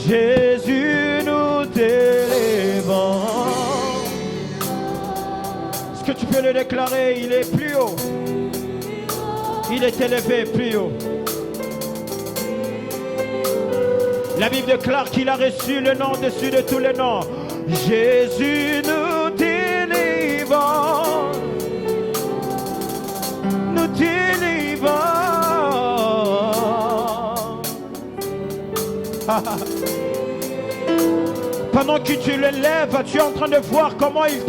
Jésus, nous t'élèvons. Est-ce que tu peux le déclarer? Il est plus haut. Il est élevé plus haut. La Bible déclare qu'il a reçu le nom au-dessus de tous les noms. Jésus, nous délivrons. Nous délivrons. Pendant que tu le lèves, tu es en train de voir comment il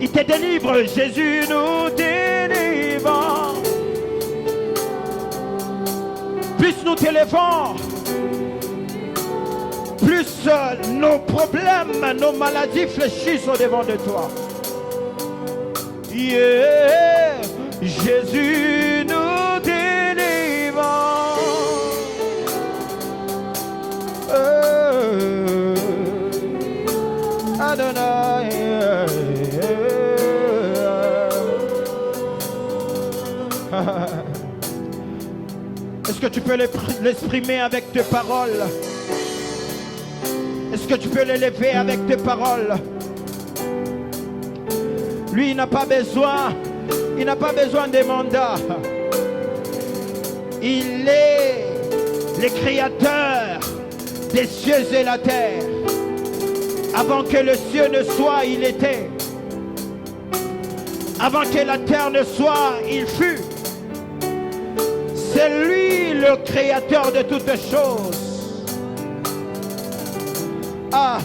te délivre. Jésus, nous délivrons. Plus nous t'élèvons, plus nos problèmes, nos maladies fléchissent au devant de toi. Yeah, Jésus nous délivre. Adonai. Est-ce que tu peux l'exprimer avec tes paroles? Est-ce que tu peux l'élever avec tes paroles? Lui, il n'a pas besoin des mandats. Il est le créateur des cieux et la terre. Avant que le ciel ne soit, il était. Avant que la terre ne soit, il fut. C'est lui le créateur de toutes choses. Ah,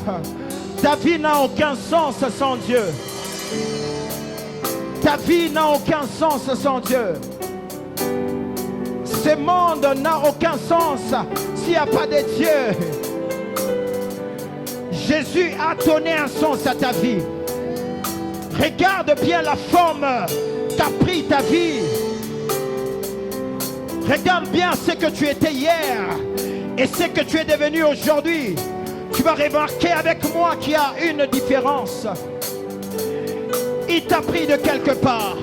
ta vie n'a aucun sens sans Dieu. Ta vie n'a aucun sens sans Dieu. Ce monde n'a aucun sens s'il n'y a pas de Dieu. Jésus a donné un sens à ta vie. Regarde bien la forme qu'a pris ta vie. Regarde bien ce que tu étais hier et ce que tu es devenu aujourd'hui. Tu vas remarquer avec moi qu'il y a une différence. Il t'a pris de quelque part.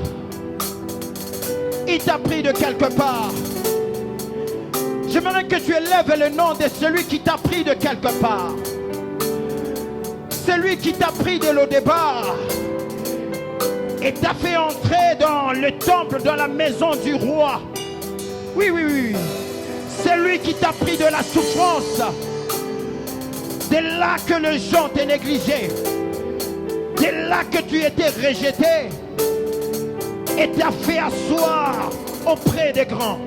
Il t'a pris de quelque part. J'aimerais que tu élèves le nom de celui qui t'a pris de quelque part. Celui qui t'a pris de l'au-départ et t'a fait entrer dans le temple, dans la maison du roi. Oui, oui, oui. C'est lui qui t'a pris de la souffrance. C'est là que les gens t'ont négligé. C'est là que tu étais rejeté. Et t'a fait asseoir auprès des grands.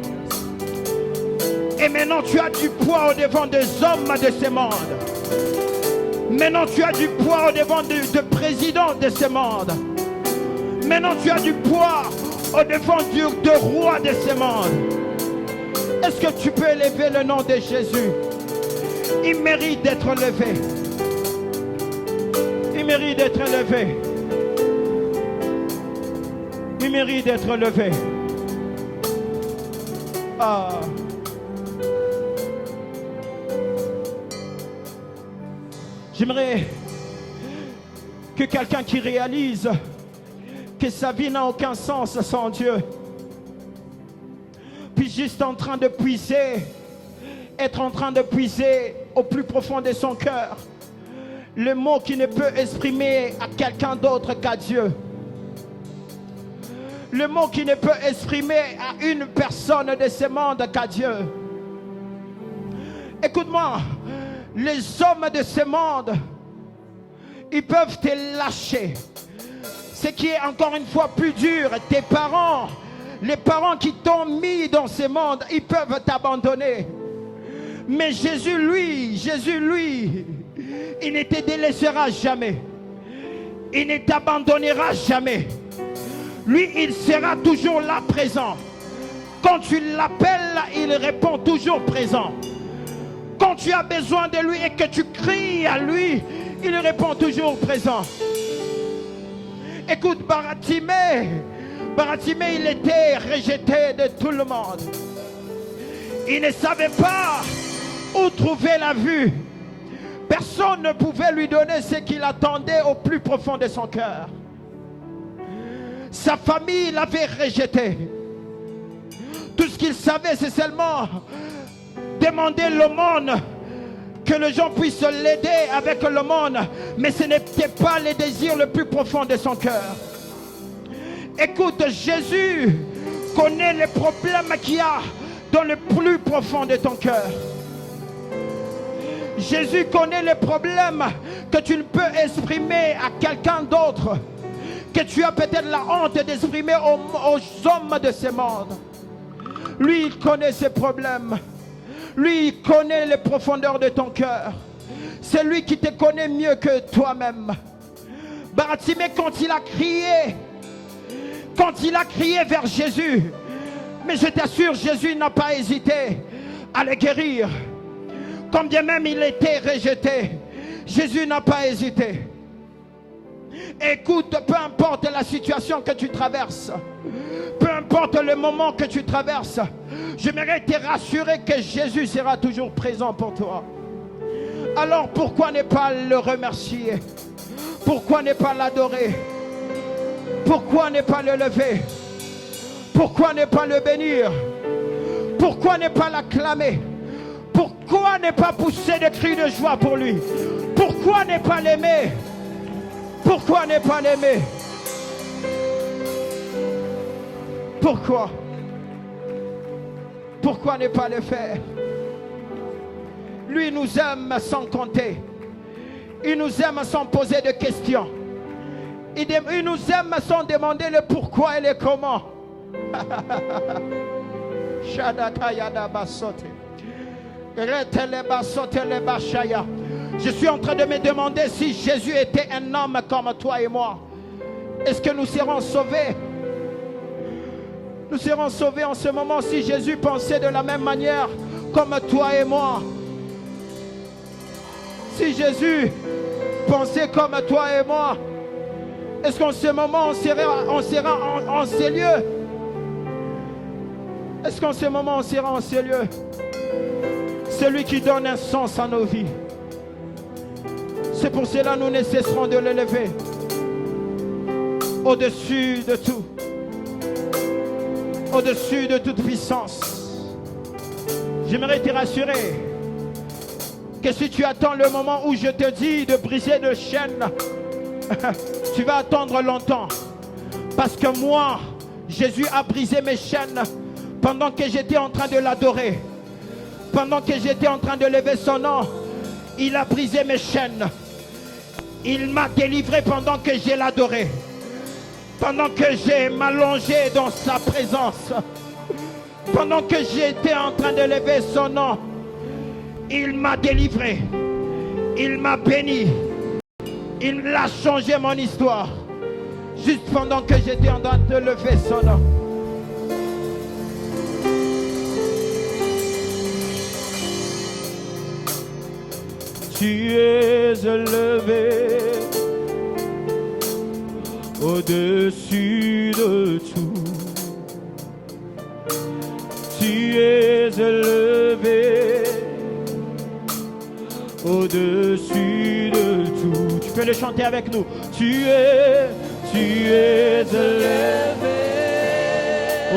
Et maintenant tu as du poids au devant des hommes de ce monde. Maintenant tu as du poids au devant de présidents de ce monde. Maintenant tu as du poids au devant de roi de ce monde. Est-ce que tu peux élever le nom de Jésus? Il mérite d'être élevé. Il mérite d'être élevé. Il mérite d'être élevé. Ah. J'aimerais que quelqu'un qui réalise que sa vie n'a aucun sens sans Dieu, puis juste en train de puiser, être en train de puiser au plus profond de son cœur le mot qui ne peut exprimer à quelqu'un d'autre qu'à Dieu. Le mot qui ne peut exprimer à une personne de ce monde qu'à Dieu. Écoute-moi, les hommes de ce monde, ils peuvent te lâcher. Ce qui est encore une fois plus dur, tes parents, les parents qui t'ont mis dans ce monde, ils peuvent t'abandonner. Mais Jésus, lui, il ne te délaissera jamais. Il ne t'abandonnera jamais. Lui, il sera toujours là présent. Quand tu l'appelles, il répond toujours présent. Quand tu as besoin de lui et que tu cries à lui, il répond toujours présent. Écoute, Baratimée, il était rejeté de tout le monde. Il ne savait pas où trouver la vue. Personne ne pouvait lui donner ce qu'il attendait au plus profond de son cœur. Sa famille l'avait rejeté. Tout ce qu'il savait, c'est seulement demander l'aumône que les gens puissent l'aider avec le monde, mais ce n'était pas le désir le plus profond de son cœur. Écoute, Jésus connaît les problèmes qu'il y a dans le plus profond de ton cœur. Jésus connaît les problèmes que tu ne peux exprimer à quelqu'un d'autre, que tu as peut-être la honte d'exprimer aux hommes de ce monde. Lui, il connaît ces problèmes. Lui, il connaît les profondeurs de ton cœur. C'est lui qui te connaît mieux que toi-même. Bartimée, quand il a crié vers Jésus, mais je t'assure, Jésus n'a pas hésité à le guérir. Quand bien même il était rejeté, Jésus n'a pas hésité. Écoute, peu importe la situation que tu traverses, peu importe le moment que tu traverses, j'aimerais te rassurer que Jésus sera toujours présent pour toi. Alors pourquoi ne pas le remercier? Pourquoi ne pas l'adorer? Pourquoi ne pas le lever? Pourquoi ne pas le bénir? Pourquoi ne pas l'acclamer? Pourquoi ne pas pousser des cris de joie pour lui? Pourquoi ne pas l'aimer? Pourquoi ne pas l'aimer? Pourquoi? Pourquoi ne pas le faire? Lui nous aime sans compter. Il nous aime sans poser de questions. Il nous aime sans demander le pourquoi et le comment. Je suis en train de me demander si Jésus était un homme comme toi et moi. Est-ce que nous serons sauvés? Nous serons sauvés en ce moment si Jésus pensait de la même manière comme toi et moi. Si Jésus pensait comme toi et moi, est-ce qu'en ce moment on sera en ces lieux? Est-ce qu'en ce moment on sera en ces lieux? Celui qui donne un sens à nos vies. C'est pour cela que nous ne cesserons de l'élever au-dessus de tout, au-dessus de toute puissance. J'aimerais te rassurer que si tu attends le moment où je te dis de briser de chaînes, tu vas attendre longtemps. Parce que moi, Jésus a brisé mes chaînes pendant que j'étais en train de l'adorer. Pendant que j'étais en train de lever son nom, il a brisé mes chaînes. Il m'a délivré pendant que je l'adorais. Pendant que j'ai m'allongé dans sa présence. Pendant que j'étais en train de lever son nom, il m'a délivré. Il m'a béni. Il a changé mon histoire. Juste pendant que j'étais en train de lever son nom. Tu es élevé au-dessus de tout. Tu es élevé au-dessus de tout. Tu peux le chanter avec nous. Tu es élevé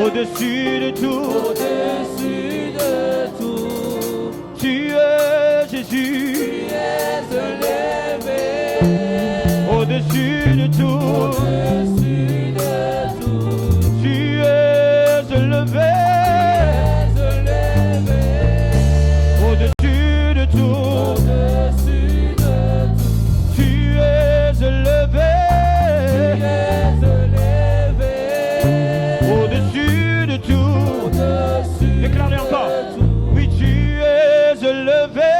au-dessus de tout. Au-dessus de tout. Tu es Jésus. Tu es élevé au-dessus de tout. Au-dessus de tout. Tu es élevé. Au-dessus de tout. Au-dessus de tout. Tu es élevé. Au-dessus de tout. Déclare-le encore. Oui, tu es élevé.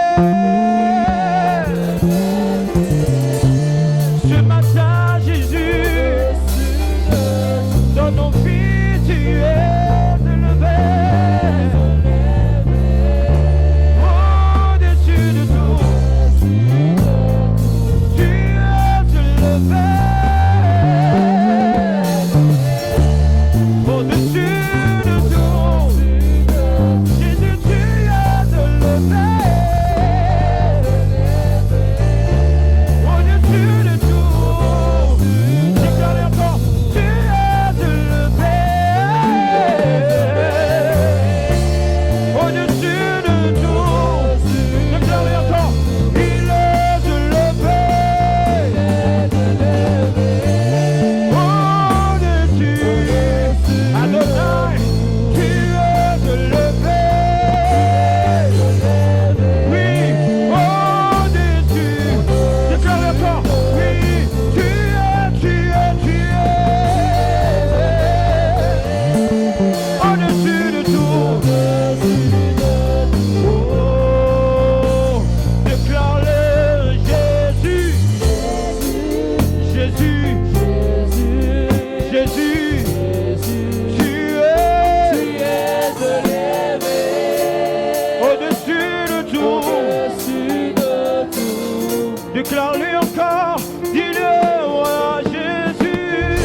Déclare-lui encore, dis-le, moi Jésus,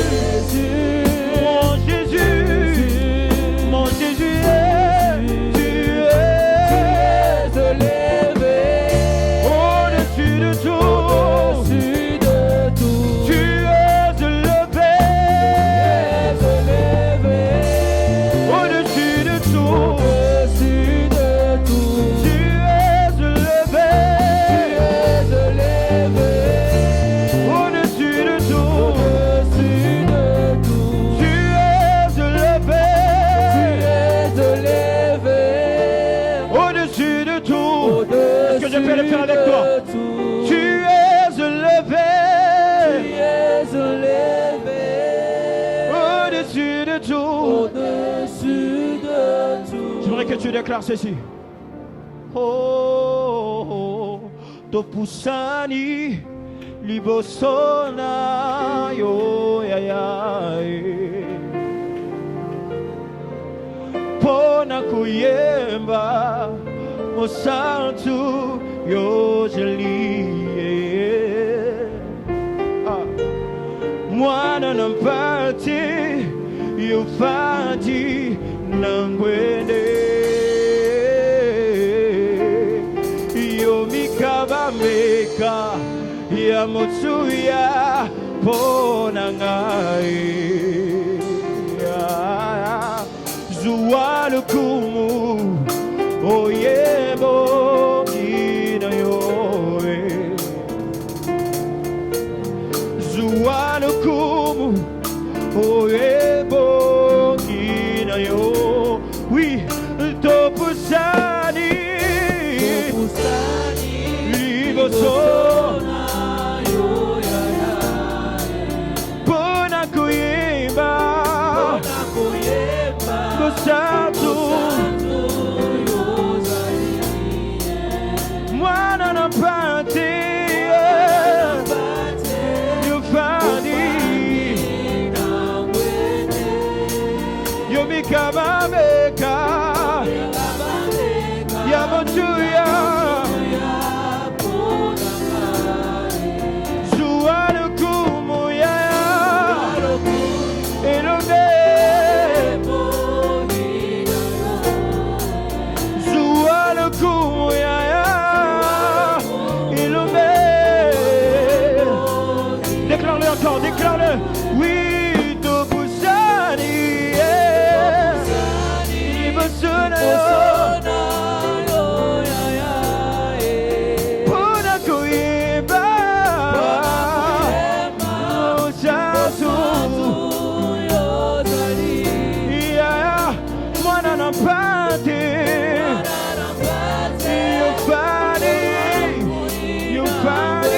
mon Jésus, mon Jésus, tu es élevé au-dessus de tout, tu es élevé au-dessus de tout. Je peux le faire avec toi. Tu es élevé. Au-dessus de tout. J'aimerais que tu déclares ceci. Oh, Topusani, Libosona, yo, ya, ya, Pona kuyemba. O santo yojeli mwana na mpati yufati nangwende yomikaba meka ya motsuya pona ngai zuwa kumu oyebo ina yoe zuwa kumu oyebo ina yo oui topusani libosona pona kuyemba kosatu mwana na pati yufani yomikabameka yamotuya zuwalukumu ya elonge zuwalukumu ya déclare-le encore, déclare-le. Oui, Topusani, Libosona, Pona Kuyemba, Osasu, Mwana na Pati, Yufani,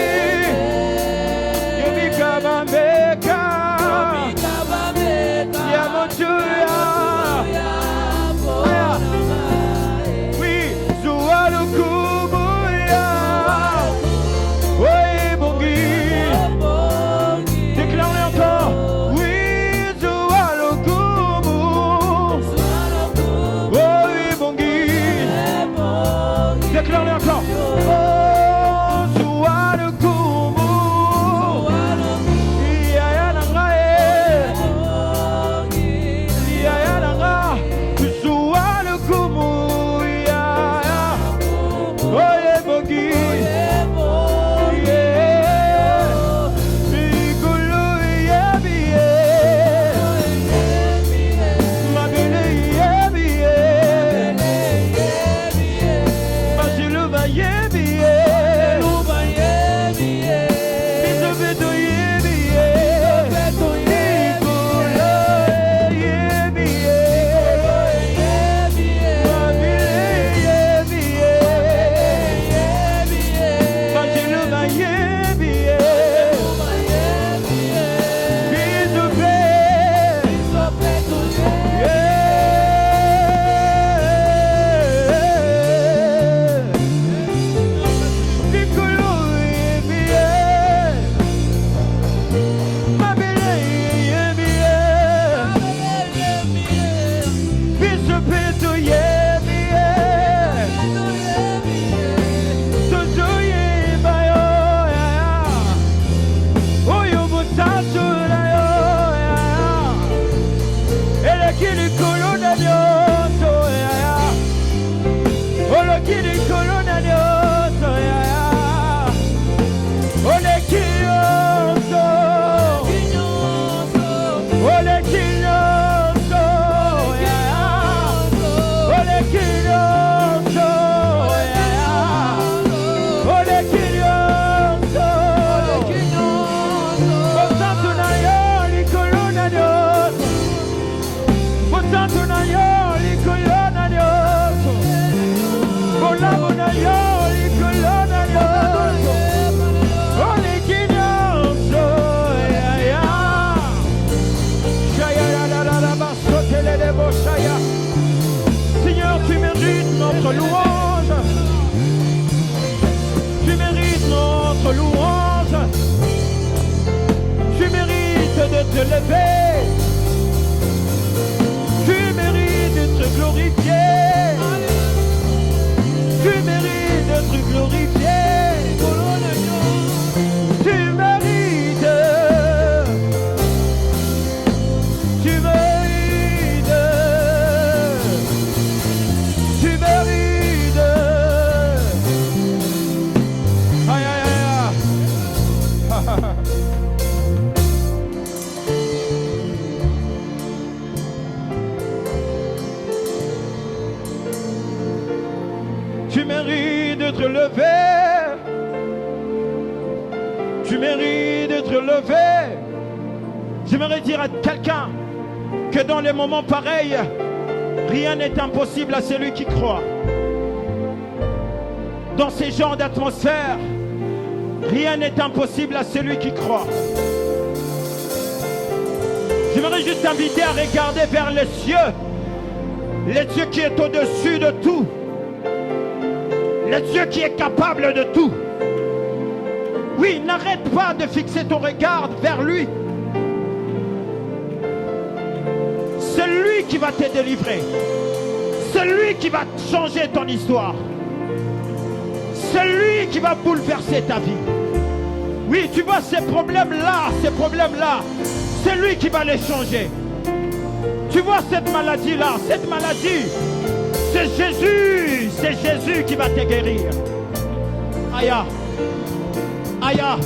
déclare-le encore. Oh, Zuwalukumu, Yayanangae, Yayananga, Zuwalukumu, Yaya, Oye Bongi, Bigulu Yebiye, Mabile Yebiye. notre louange. Tu mérites de te lever. Tu mérites d'être glorifié. Tu mérites d'être glorifié. Tu mérites. Tu mérites. Tu mérites. Aïe, aïe, aïe. Tu mérites d'être levé. Tu mérites d'être levé. J'aimerais dire à quelqu'un que dans les moments pareils, rien n'est impossible à celui qui croit. Dans ces genres d'atmosphère, rien n'est impossible à celui qui croit. J'aimerais juste t'inviter à regarder vers les cieux qui est au-dessus de tout. Le Dieu qui est capable de tout. Oui, n'arrête pas de fixer ton regard vers lui. C'est lui qui va te délivrer. C'est lui qui va changer ton histoire. C'est lui qui va bouleverser ta vie. Oui, tu vois ces problèmes-là, c'est lui qui va les changer. Tu vois cette maladie-là, cette maladie, c'est Jésus qui va te guérir. Aya, aya,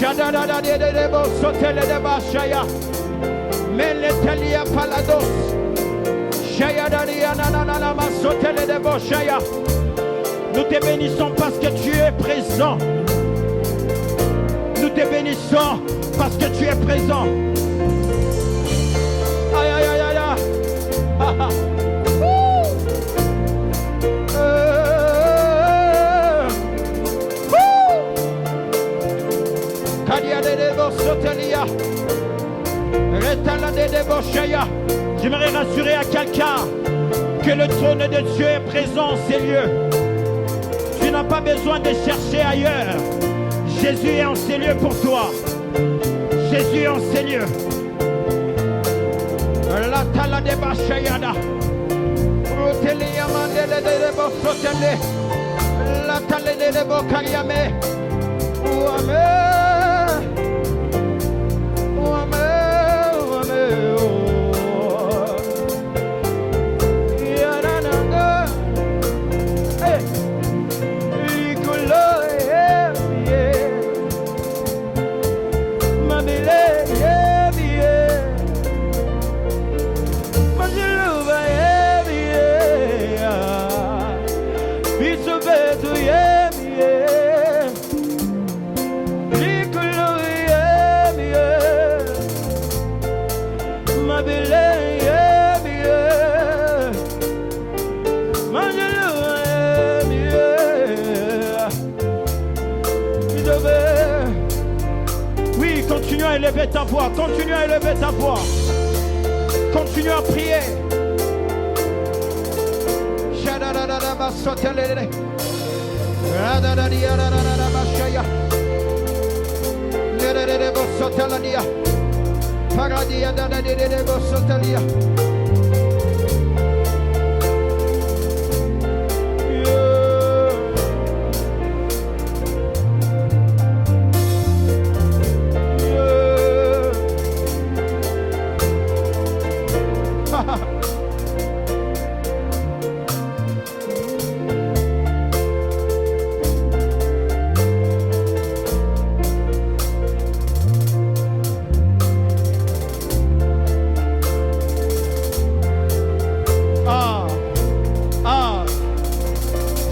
shadada de debo sotele de bashaya, meletelia palados, shayada na masotele de boshaya. Nous te bénissons parce que tu es présent. Nous te bénissons parce que tu es présent. Aïe, aïe, aïe, aïe, aïe. J'aimerais rassurer à quelqu'un que le trône de Dieu est présent en ces lieux. Tu n'as pas besoin de chercher ailleurs. Jésus est en ces lieux pour toi. Jésus est en ces lieux. La tala de bashayada. Rotelia mandele de bosotele. La tala de bokariame. Ouame. Ouame. Ouame. Yanana. Hey. Licolo. Yeah. Mamile. Oui, continue à élever ta voix, continue à élever ta voix, continue à prier.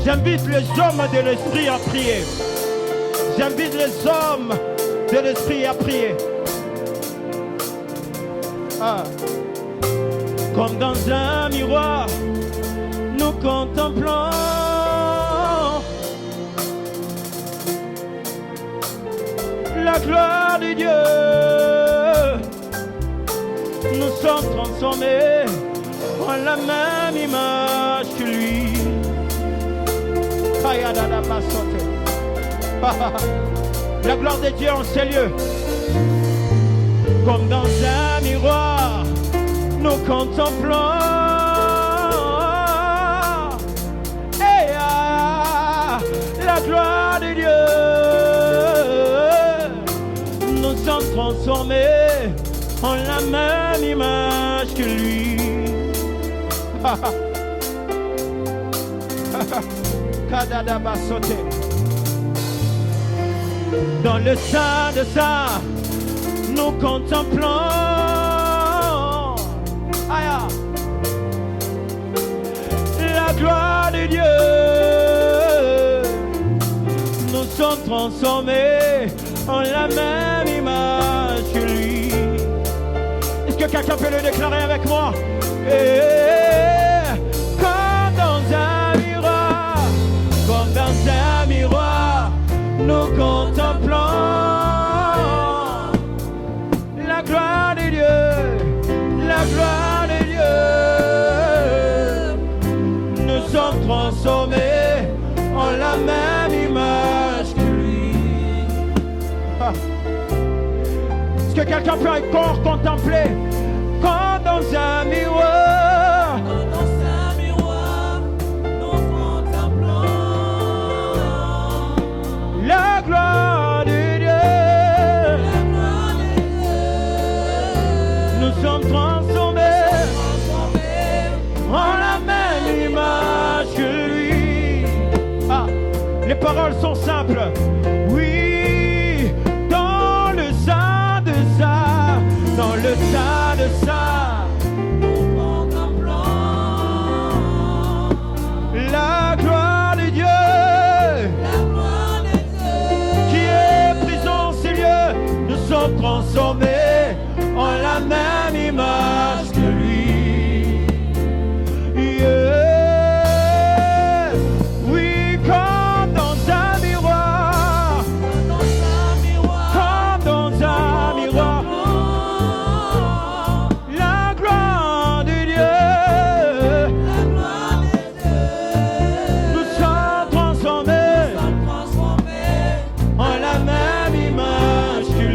J'invite les hommes de l'esprit à prier. J'invite les hommes de l'esprit à prier. Comme dans un miroir, nous contemplons la gloire de Dieu. Nous sommes transformés en la même image que lui. La gloire de Dieu en ces lieux. Comme dans un miroir, nous contemplons. Et la gloire de Dieu. Nous sommes transformés en la même image que lui. Dans le sein de ça, nous contemplons la gloire de Dieu. Nous sommes transformés en la même image que lui. Est-ce que quelqu'un peut le déclarer avec moi? Comme dans un miroir, nous contemplons la gloire de Dieu, la gloire de Dieu. Nous sommes transformés en la même image que lui. Est-ce que quelqu'un peut encore contempler comme dans un miroir? La gloire de Dieu, nous sommes transformés en la même image que lui. Les paroles sont simples. Oui, dans le sein de ça, dans le sein de ça, nous contemplons la gloire de Dieu. Nous sommes transformés en la même image que lui. Yeah. Oui, comme dans un miroir, comme dans un miroir, la gloire de Dieu, nous sommes transformés en la même image que lui.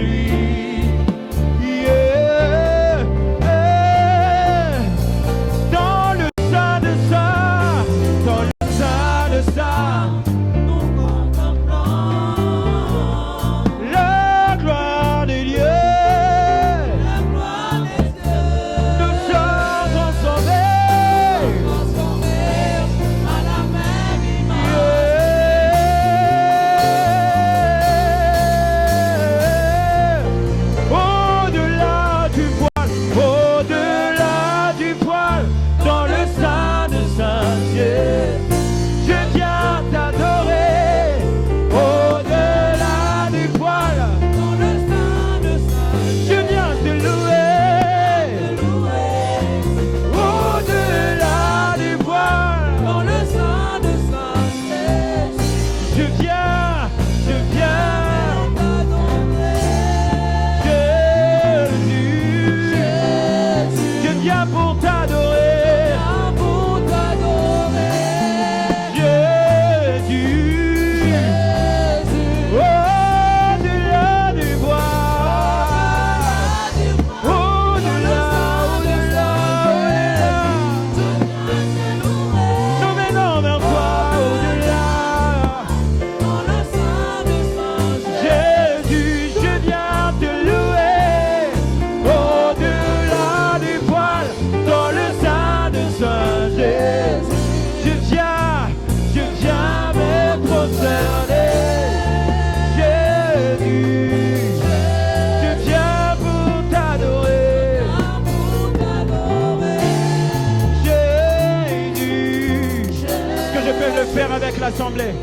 Avec l'assemblée,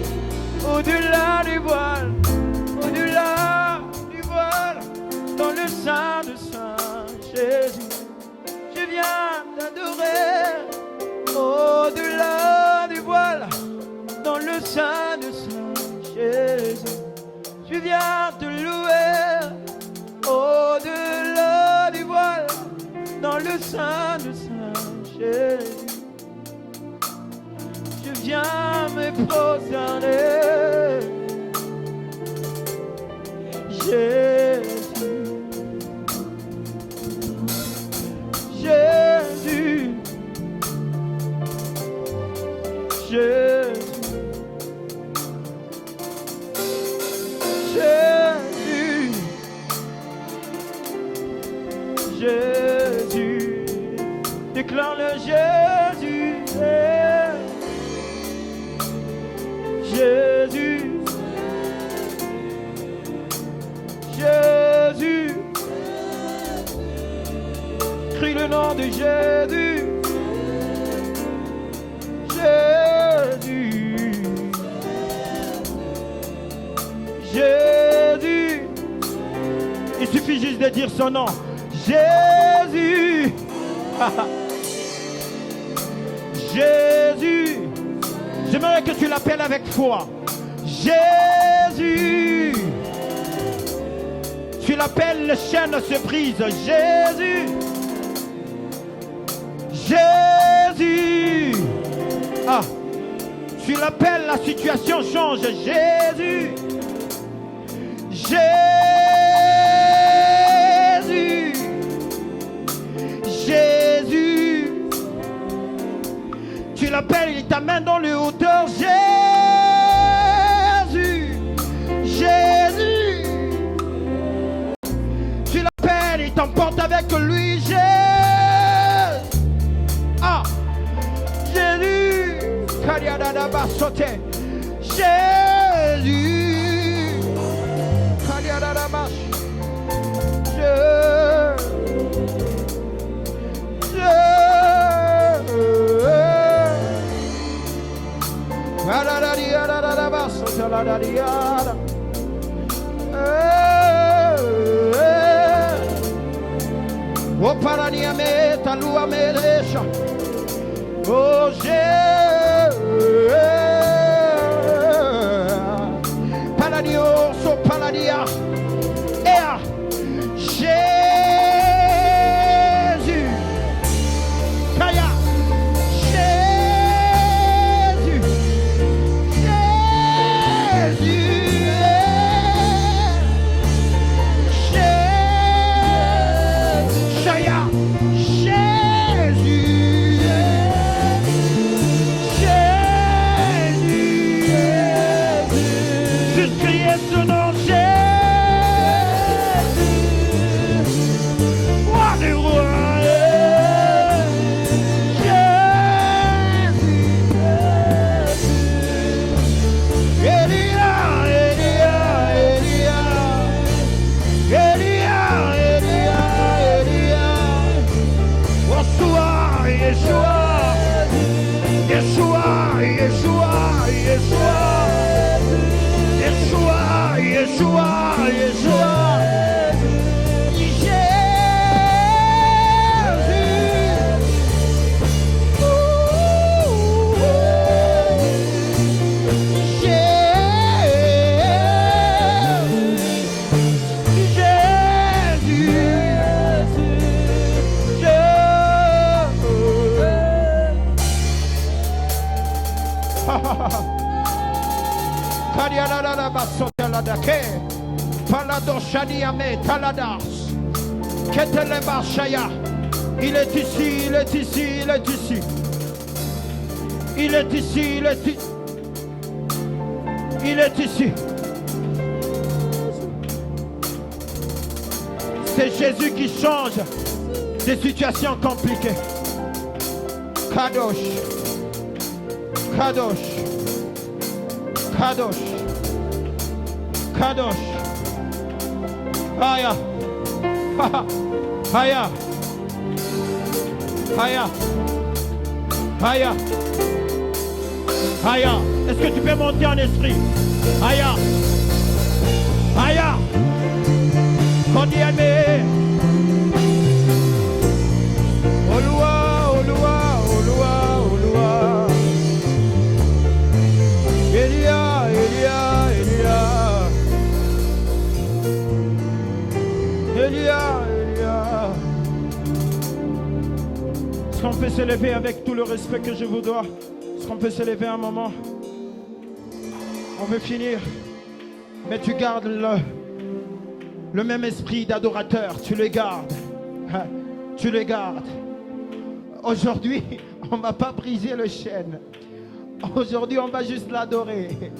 au-delà du voile, dans le sein de Saint Jésus, je viens t'adorer. Au-delà du voile, dans le sein de Saint Jésus, je viens te louer. Au-delà du voile, dans le sein de Saint Jésus, je viens me prosterner. Jésus, Jésus, Jésus, Jésus, déclare le Jésus, Jésus, Jésus, crie le nom de Jésus, Jésus, Jésus. Il suffit juste de dire son nom. Jésus. Jésus. J'aimerais que tu l'appelles avec foi. Jésus. Tu l'appelles, le chaîne se brise. Jésus. Jésus. Ah. Tu l'appelles, la situation change. Jésus. Jésus. Jésus. Tu l'appelles, il t'amène dans le hauteur. Jésus. Jésus. Tu l'appelles, il t'emporte avec lui. Jésus. Ah. Jésus. Jésus. Oh, paraniame, talua merecha. Oh, Paladio, so paladia. Et Jésus. Kaya. Jésus. Jésus. Jésus. Chaya. Jésus. Jésus. Juste crier ce nom. Il est ici, il est ici, il est ici. Il est ici, il est ici. Il est ici. C'est Jésus qui change des situations compliquées. Kadosh. Kadosh. Kadosh. Kadosh. Aya. Aya. Aya. Aya. Aya. Est-ce que tu peux monter en esprit? Aya. Aya. Kondiame. Olua, Olua, Olua, Olua. Elia, Elia, Elia. Elia, Elia. Est-ce qu'on peut s'élever avec tout le respect que je vous dois? Est-ce qu'on peut s'élever un moment? On veut finir, mais tu gardes Le même esprit d'adorateur, tu le gardes. Tu le gardes. Aujourd'hui, on ne va pas briser le chêne. Aujourd'hui, on va juste l'adorer.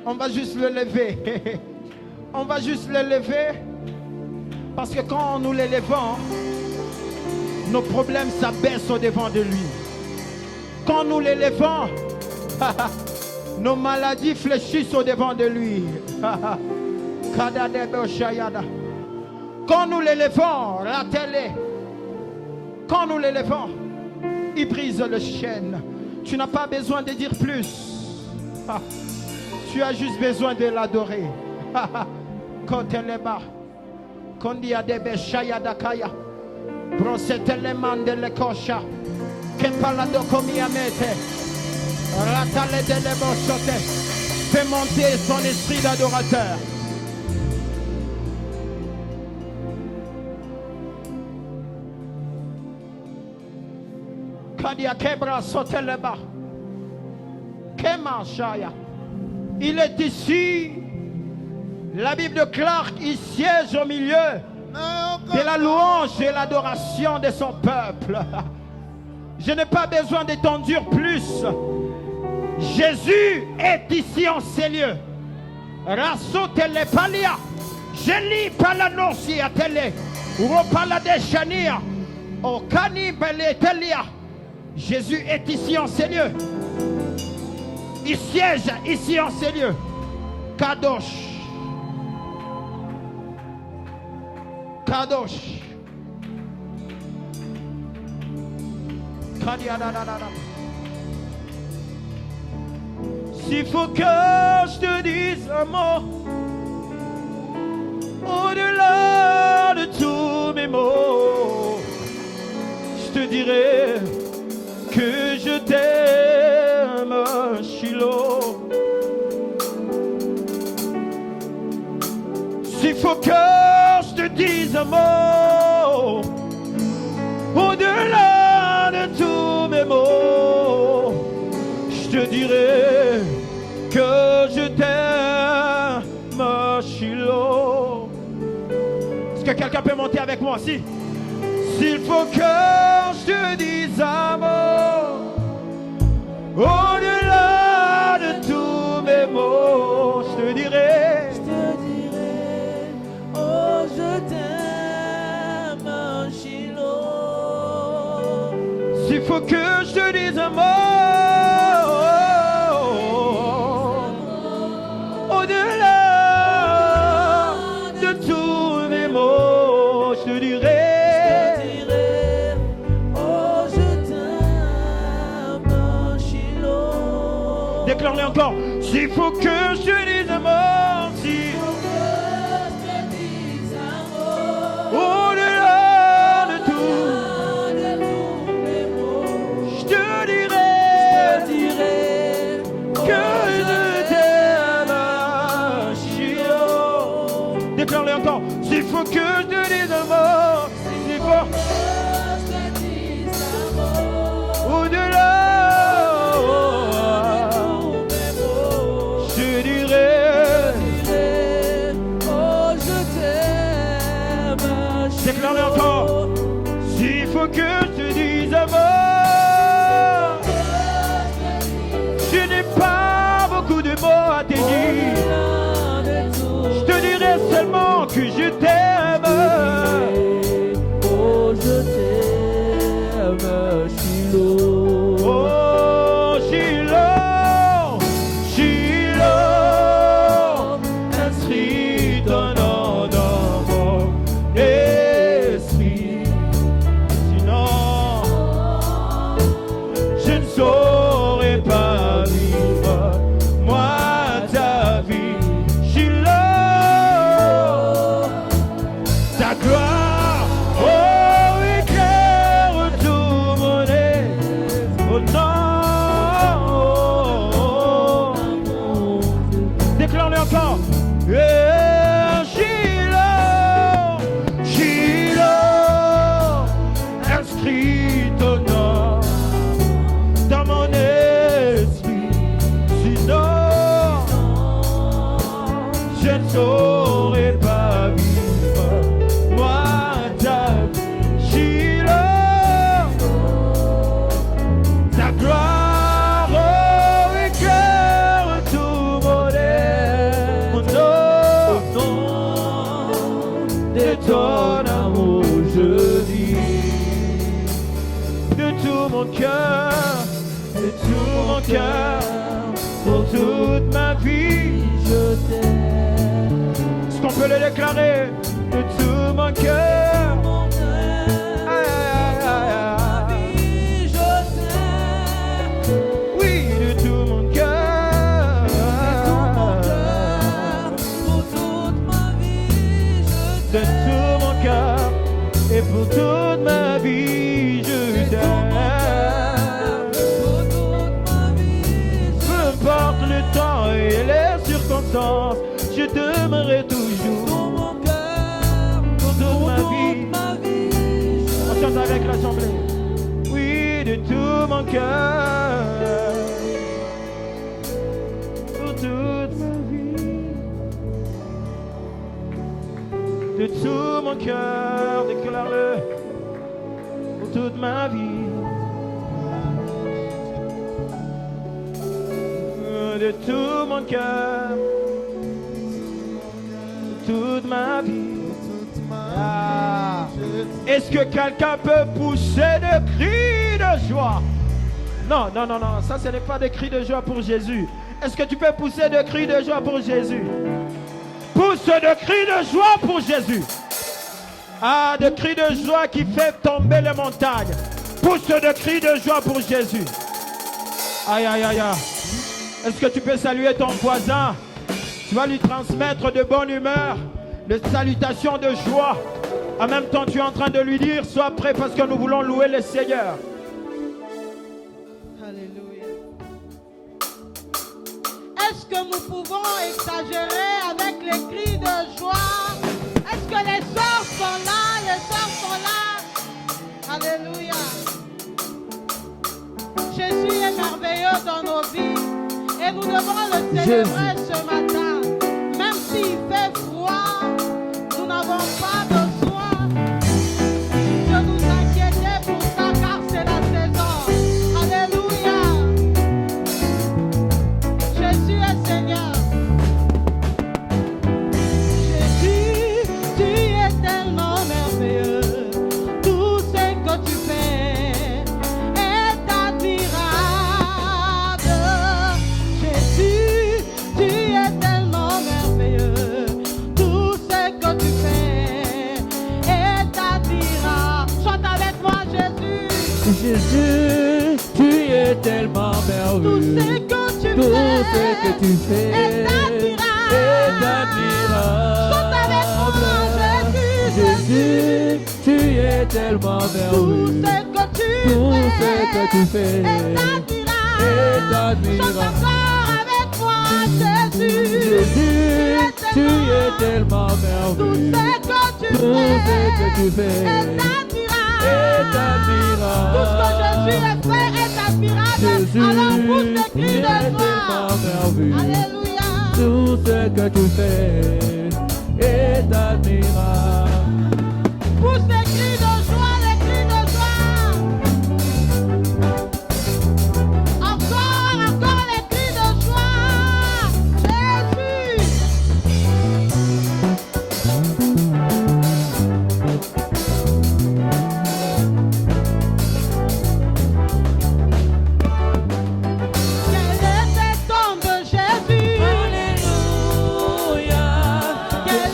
On va juste le lever. On va juste le lever. Parce que quand nous l'élevons, nos problèmes s'abaissent au devant de lui. Quand nous l'élevons, nos maladies fléchissent au devant de lui. Quand nous l'élevons, la télé, quand nous l'élevons, il brise le chêne. Tu n'as pas besoin de dire plus. Tu as juste besoin de l'adorer. Quand elle est bas, quand il y a des béchaya dakaya, brossetele mandele kosha, que palado komiamete, ratale de lebosote, fais monter son esprit d'adorateur. Kadia kebra soteleba, kema shaya. Il est ici. La Bible déclare qu'il siège au milieu de la louange et l'adoration de son peuple. Je n'ai pas besoin de t'en dire plus. Jésus est ici en ces lieux. Rasso telepalia. Je lis palanosi à télé. Ropala de chania. Okani bele telia. Jésus est ici en ces lieux. Il siège ici en ces lieux. Kadosh. Kadosh. S'il faut que je te dise un mot, au-delà de tous mes mots, je te dirai que je t'aime, Shiloh. S'il faut que je te dise un mot, au-delà de tous mes mots, je te dirai que je t'aime, Shiloh. Est-ce que quelqu'un peut monter avec moi? Si. S'il faut que je te dise un mot, au-delà de tous mes mots, je te dirai, oh je t'aime, Shiloh. s'il faut que je te dise un mot, au-delà de tous mes mots, je te dirai. Déclare-le encore. S'il faut que je te dise un mot, au-delà de tout, je te dirai que je t'aime, Shiloh. Déclare-le encore. S'il faut que je te dise un mot, s'il faut, au-delà. Déclare-le encore. S'il faut que je te dise un mot, je n'ai pas beaucoup de mots à te dire. Je te dirai seulement que je t'aime. Oh, je t'aime, Shiloh. Oh, Shiloh, Shiloh, inscris ton nom dans mon esprit. Sinon, cœur, de tout mon cœur, pour toute ma vie. Je t'aime. Est-ce qu'on peut le déclarer? De tout mon cœur. Mon cœur, Aïe, aïe, aïe, aïe, aïe. je t'aime. Oui, de tout mon cœur. Pour toute ma vie, De tout mon cœur et pour toute ma vie, je t'aime. pour toute ma vie, Peu importe le temps et les circonstances, je t'aimerai toujours pour mon cœur, pour toute ma toute vie. ma vie. On chante avec l'assemblée. Oui, de tout mon cœur, pour toute ma vie. De tout mon cœur, déclare-le, pour toute ma vie. De tout mon cœur, toute ma vie. Ah. Est-ce que quelqu'un peut pousser des cris de joie? Non, non, non, non, ça ce n'est pas des cris de joie pour Jésus. Est-ce que tu peux pousser des cris de joie pour Jésus? Pousse des cris de joie pour Jésus. Ah, des cris de joie qui fait tomber les montagnes. Pousse des cris de joie pour Jésus. Aïe, aïe, aïe, aïe. Est-ce que tu peux saluer ton voisin? Tu vas lui transmettre de bonne humeur, de salutations de joie. En même temps, tu es en train de lui dire, sois prêt parce que nous voulons louer le Seigneur. Alléluia. Est-ce que nous pouvons exagérer avec les cris de joie? Est-ce que les sœurs sont là? Les sœurs sont là? Alléluia. Jésus est merveilleux dans nos vies et nous devons le célébrer ce matin. Même s'il fait froid, nous n'avons pas besoin de nous inquiéter pour ça car c'est la saison. Alléluia. Jésus est Seigneur. Jésus, tu es tellement merveilleux. Tout ce que tu fais est admirable. Jésus, tu es tellement merveilleux. Tout ce que tu fais est admirable. Chante avec moi, Jésus. Jésus, tu es tellement Tout merveilleux. ce que tu Tout ce fais que tu fais est admirable. est admirable. Chante avec moi, Jésus. Jésus, tu es tellement Tout merveilleux. ce que tu Tout ce fais que tu fais est est admirable. admirable. Chante encore avec moi, Jésus. Jésus, tu es tellement Tout merveilleux. ce que tu Tout ce que tu fais fais est est admirable. Tout ce que Jésus admirable. a fait est admirable. Jésus, Alors pousse des tu cris es de tellement joie. merveilleux. Alléluia. Tout ce que tu fais est admirable. Pousse des cris de joie, des cris de joie. Encore, encore les cris de joie. Jésus. Quel est cet homme de Jésus? Alléluia. Quel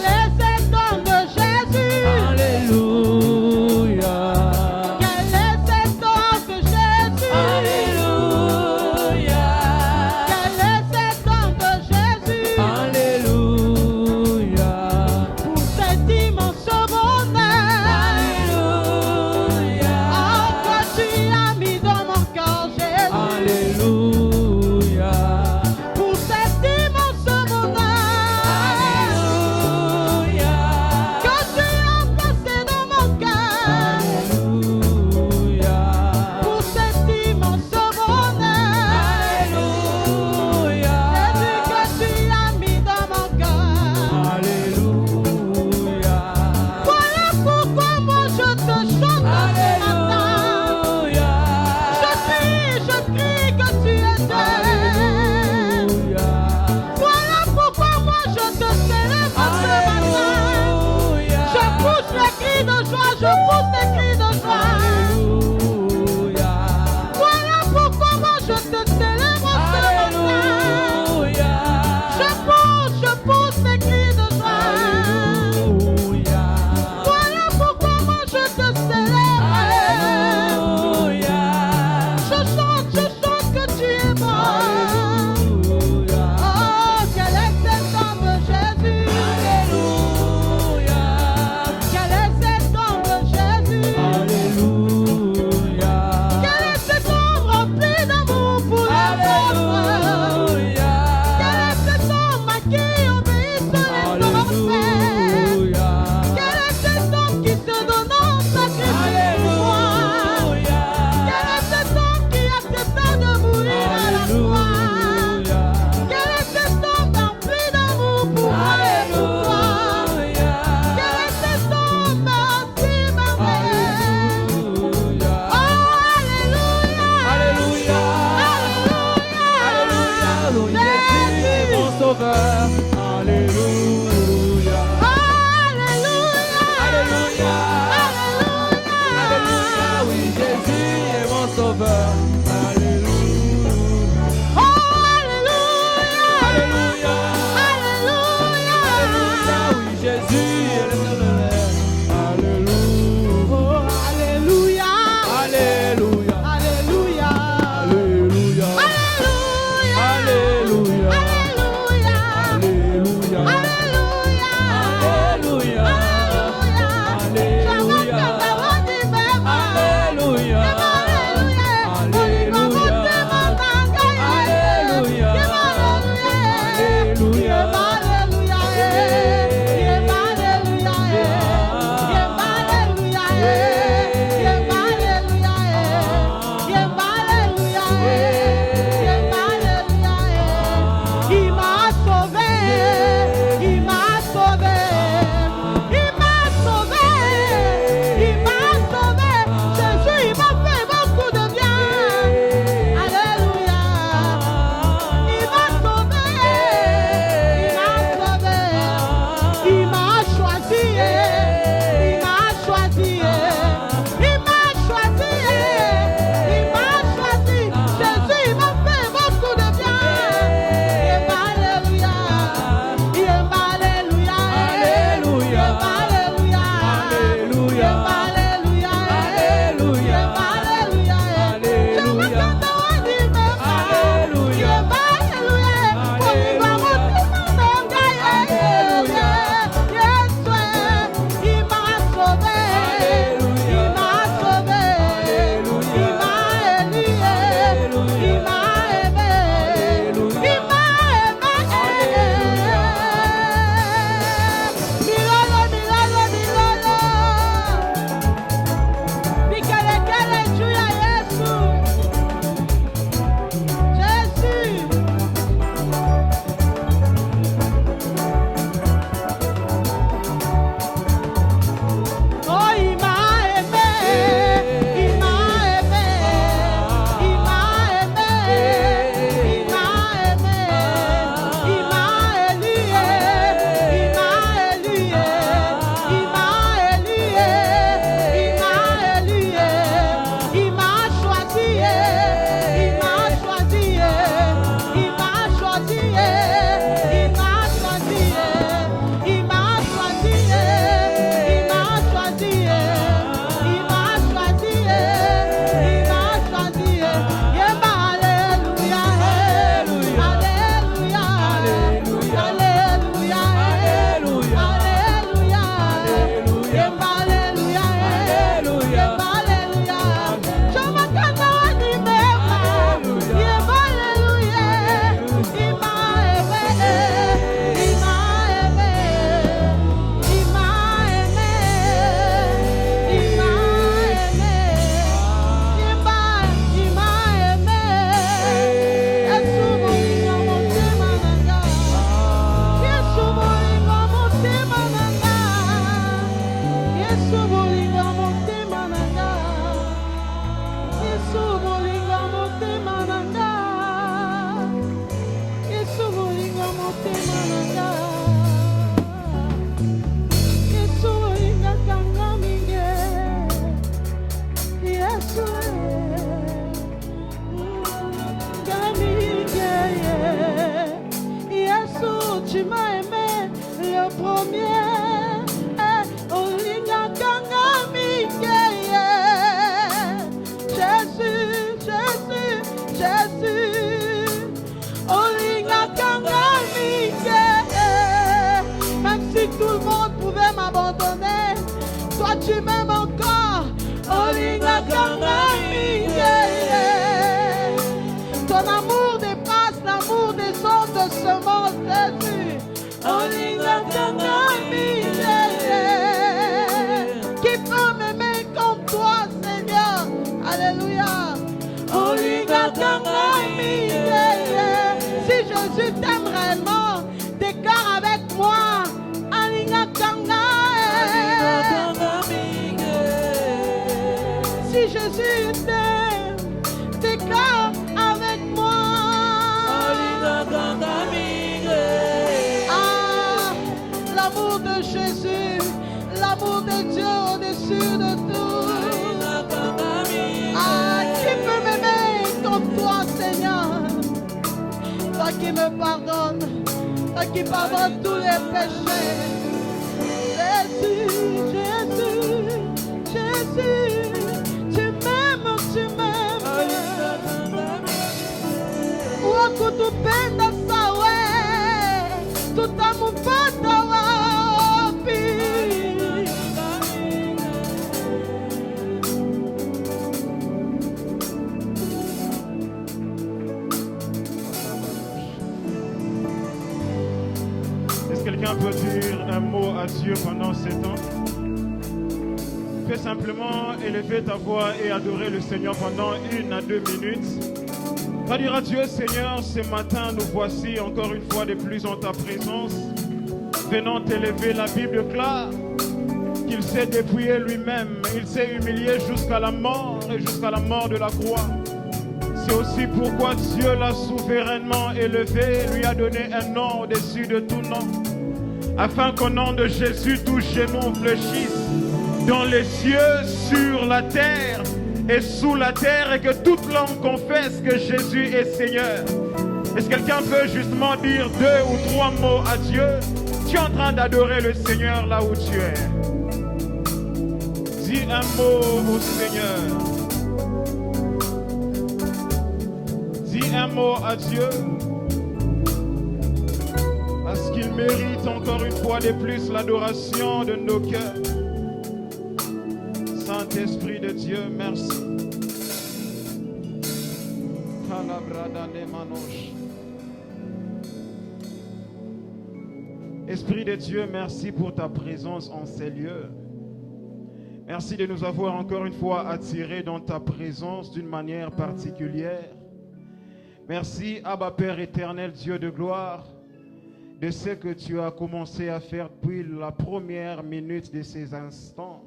Jésus est l'éternel. Alléluia. Oh, Alléluia. Alléluia. Alléluia. Alléluia. Alléluia. Alléluia. Alléluia. Alléluia. Alléluia. Alléluia. Alléluia. tu m'aimes encore. Olinga Kangami, ton amour dépasse l'amour des hommes de ce monde, Jésus. Olinga Kangami, qui peut m'aimer comme toi, Seigneur. Alléluia. Olinga Kangami, si Jésus t'aime réellement, déclare avec moi. Olinga Kangami. Si Jésus t'aime, déclare avec moi. Ah, l'amour de Jésus, l'amour de Dieu au-dessus de tout. Ah, qui peut m'aimer comme toi, Seigneur? Toi qui me pardonnes, toi qui pardonnes tous les péchés. à Dieu pendant ces temps? Fais simplement élever ta voix et adorer le Seigneur pendant 1 à 2 minutes. Va dire à Dieu, Seigneur, ce matin, nous voici encore une fois de plus en ta présence, venant t'élever. La Bible déclare qu'il s'est dépouillé lui-même, il s'est humilié jusqu'à la mort et jusqu'à la mort de la croix. C'est aussi pourquoi Dieu l'a souverainement élevé, lui a donné un nom au-dessus de tout nom, afin qu'au nom de Jésus, tout genou fléchisse dans les cieux, sur la terre et sous la terre, et que toute langue confesse que Jésus est Seigneur. Est-ce que quelqu'un peut justement dire 2 ou 3 mots à Dieu? Tu es en train d'adorer le Seigneur là où tu es. Dis un mot au Seigneur. Dis un mot à Dieu. Parce qu'il mérite encore une fois de plus l'adoration de nos cœurs. Saint-Esprit de Dieu, merci. Esprit de Dieu, merci pour ta présence en ces lieux. Merci de nous avoir encore une fois attirés dans ta présence d'une manière particulière. Merci, Abba Père éternel, Dieu de gloire, de ce que tu as commencé à faire depuis la première minute de ces instants.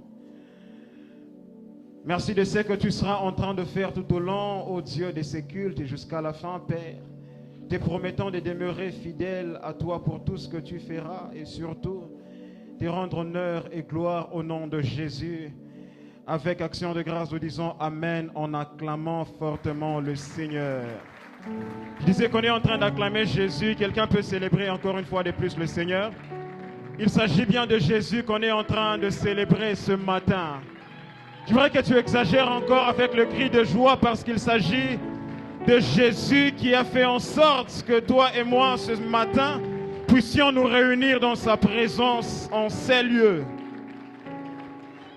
Merci de ce que tu seras en train de faire tout au long, ô Dieu, de ces cultes et jusqu'à la fin, Père, te promettant de demeurer fidèle à toi pour tout ce que tu feras et surtout te rendre honneur et gloire au nom de Jésus. Avec action de grâce, nous disons Amen en acclamant fortement le Seigneur. Je disais qu'on est en train d'acclamer Jésus. Quelqu'un peut célébrer encore une fois de plus le Seigneur? Il s'agit bien de Jésus qu'on est en train de célébrer ce matin. Je voudrais que tu exagères encore avec le cri de joie parce qu'il s'agit de Jésus qui a fait en sorte que toi et moi ce matin puissions nous réunir dans sa présence en ces lieux.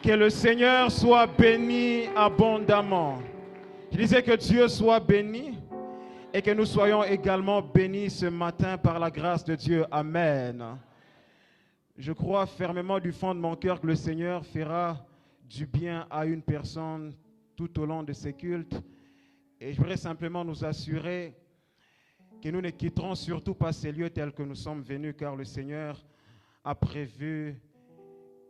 Que le Seigneur soit béni abondamment. Je disais que Dieu soit béni et que nous soyons également bénis ce matin par la grâce de Dieu. Amen. Je crois fermement du fond de mon cœur que le Seigneur fera du bien à une personne tout au long de ces cultes. Et je voudrais simplement nous assurer que nous ne quitterons surtout pas ces lieux tels que nous sommes venus, car le Seigneur a prévu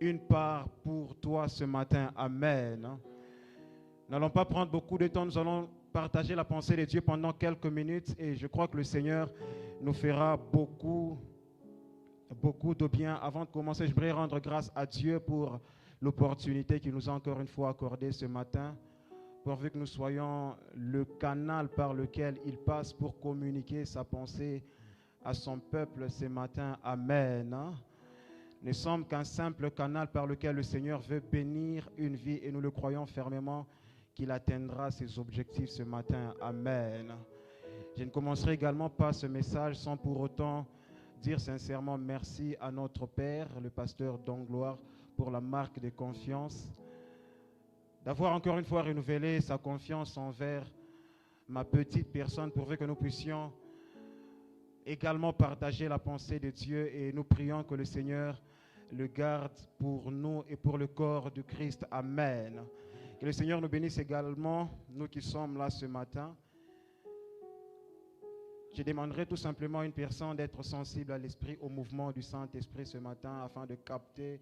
une part pour toi ce matin. Amen. Nous n'allons pas prendre beaucoup de temps, nous allons partager la pensée de Dieu pendant quelques minutes et je crois que le Seigneur nous fera beaucoup de bien. Avant de commencer, je voudrais rendre grâce à Dieu pour l'opportunité qu'il nous a encore une fois accordée ce matin, pourvu que nous soyons le canal par lequel il passe pour communiquer sa pensée à son peuple ce matin. Amen. Nous ne sommes qu'un simple canal par lequel le Seigneur veut bénir une vie et nous le croyons fermement qu'il atteindra ses objectifs ce matin. Amen. Je ne commencerai également pas ce message sans pour autant dire sincèrement merci à notre Père, le pasteur Dongloire, pour la marque de confiance, d'avoir encore une fois renouvelé sa confiance envers ma petite personne, pourvu que nous puissions également partager la pensée de Dieu et nous prions que le Seigneur le garde pour nous et pour le corps de Christ. Amen. Que le Seigneur nous bénisse également, nous qui sommes là ce matin. Je demanderai tout simplement à une personne d'être sensible à l'esprit, au mouvement du Saint-Esprit ce matin, afin de capter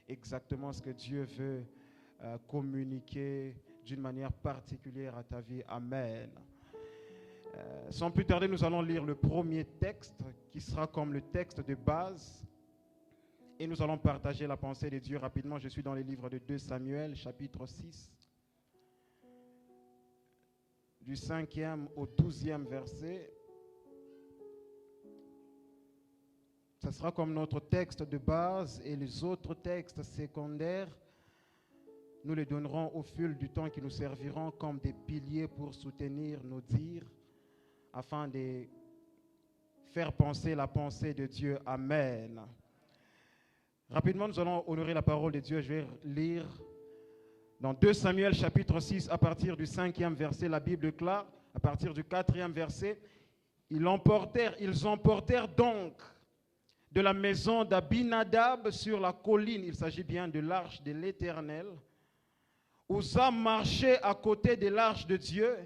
exactement ce que Dieu veut communiquer d'une manière particulière à ta vie. Amen. Sans plus tarder, nous allons lire le premier texte qui sera comme le texte de base et nous allons partager la pensée de Dieu rapidement. Je suis dans le livre de 2 Samuel, chapitre 6, du 5e au 12e verset. Ce sera comme notre texte de base et les autres textes secondaires, nous les donnerons au fil du temps qui nous serviront comme des piliers pour soutenir nos dires afin de faire penser la pensée de Dieu. Amen. Rapidement, nous allons honorer la parole de Dieu. Je vais lire dans 2 Samuel chapitre 6 à partir du 5e verset. La Bible déclare à partir du 4e verset, ils emportèrent donc de la maison d'Abinadab sur la colline. Il s'agit bien de l'arche de l'Éternel. Uza marchait à côté de l'arche de Dieu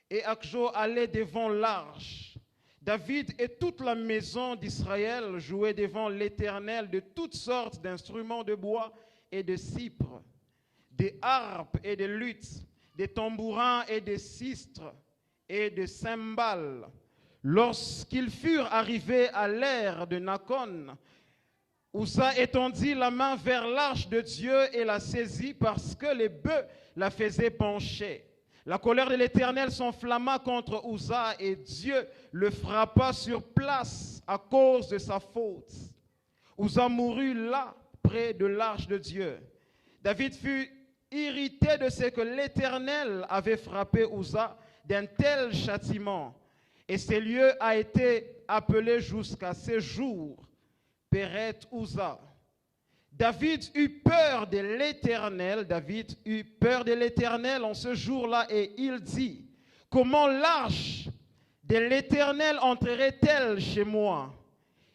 et Achjo allait devant l'arche. David et toute la maison d'Israël jouaient devant l'Éternel de toutes sortes d'instruments de bois et de cypres, des harpes et des luttes, des tambourins et des sistres et des cymbales. Lorsqu'ils furent arrivés à l'ère de Nakon, Uza étendit la main vers l'arche de Dieu et la saisit parce que les bœufs la faisaient pencher. La colère de l'Éternel s'enflamma contre Uza et Dieu le frappa sur place à cause de sa faute. Uza mourut là, près de l'arche de Dieu. David fut irrité de ce que l'Éternel avait frappé Uza d'un tel châtiment. Et ce lieu a été appelé jusqu'à ce jour Péret Uza. David eut peur de l'Éternel. David eut peur de l'Éternel en ce jour-là et il dit: comment l'arche de l'Éternel entrerait-elle chez moi?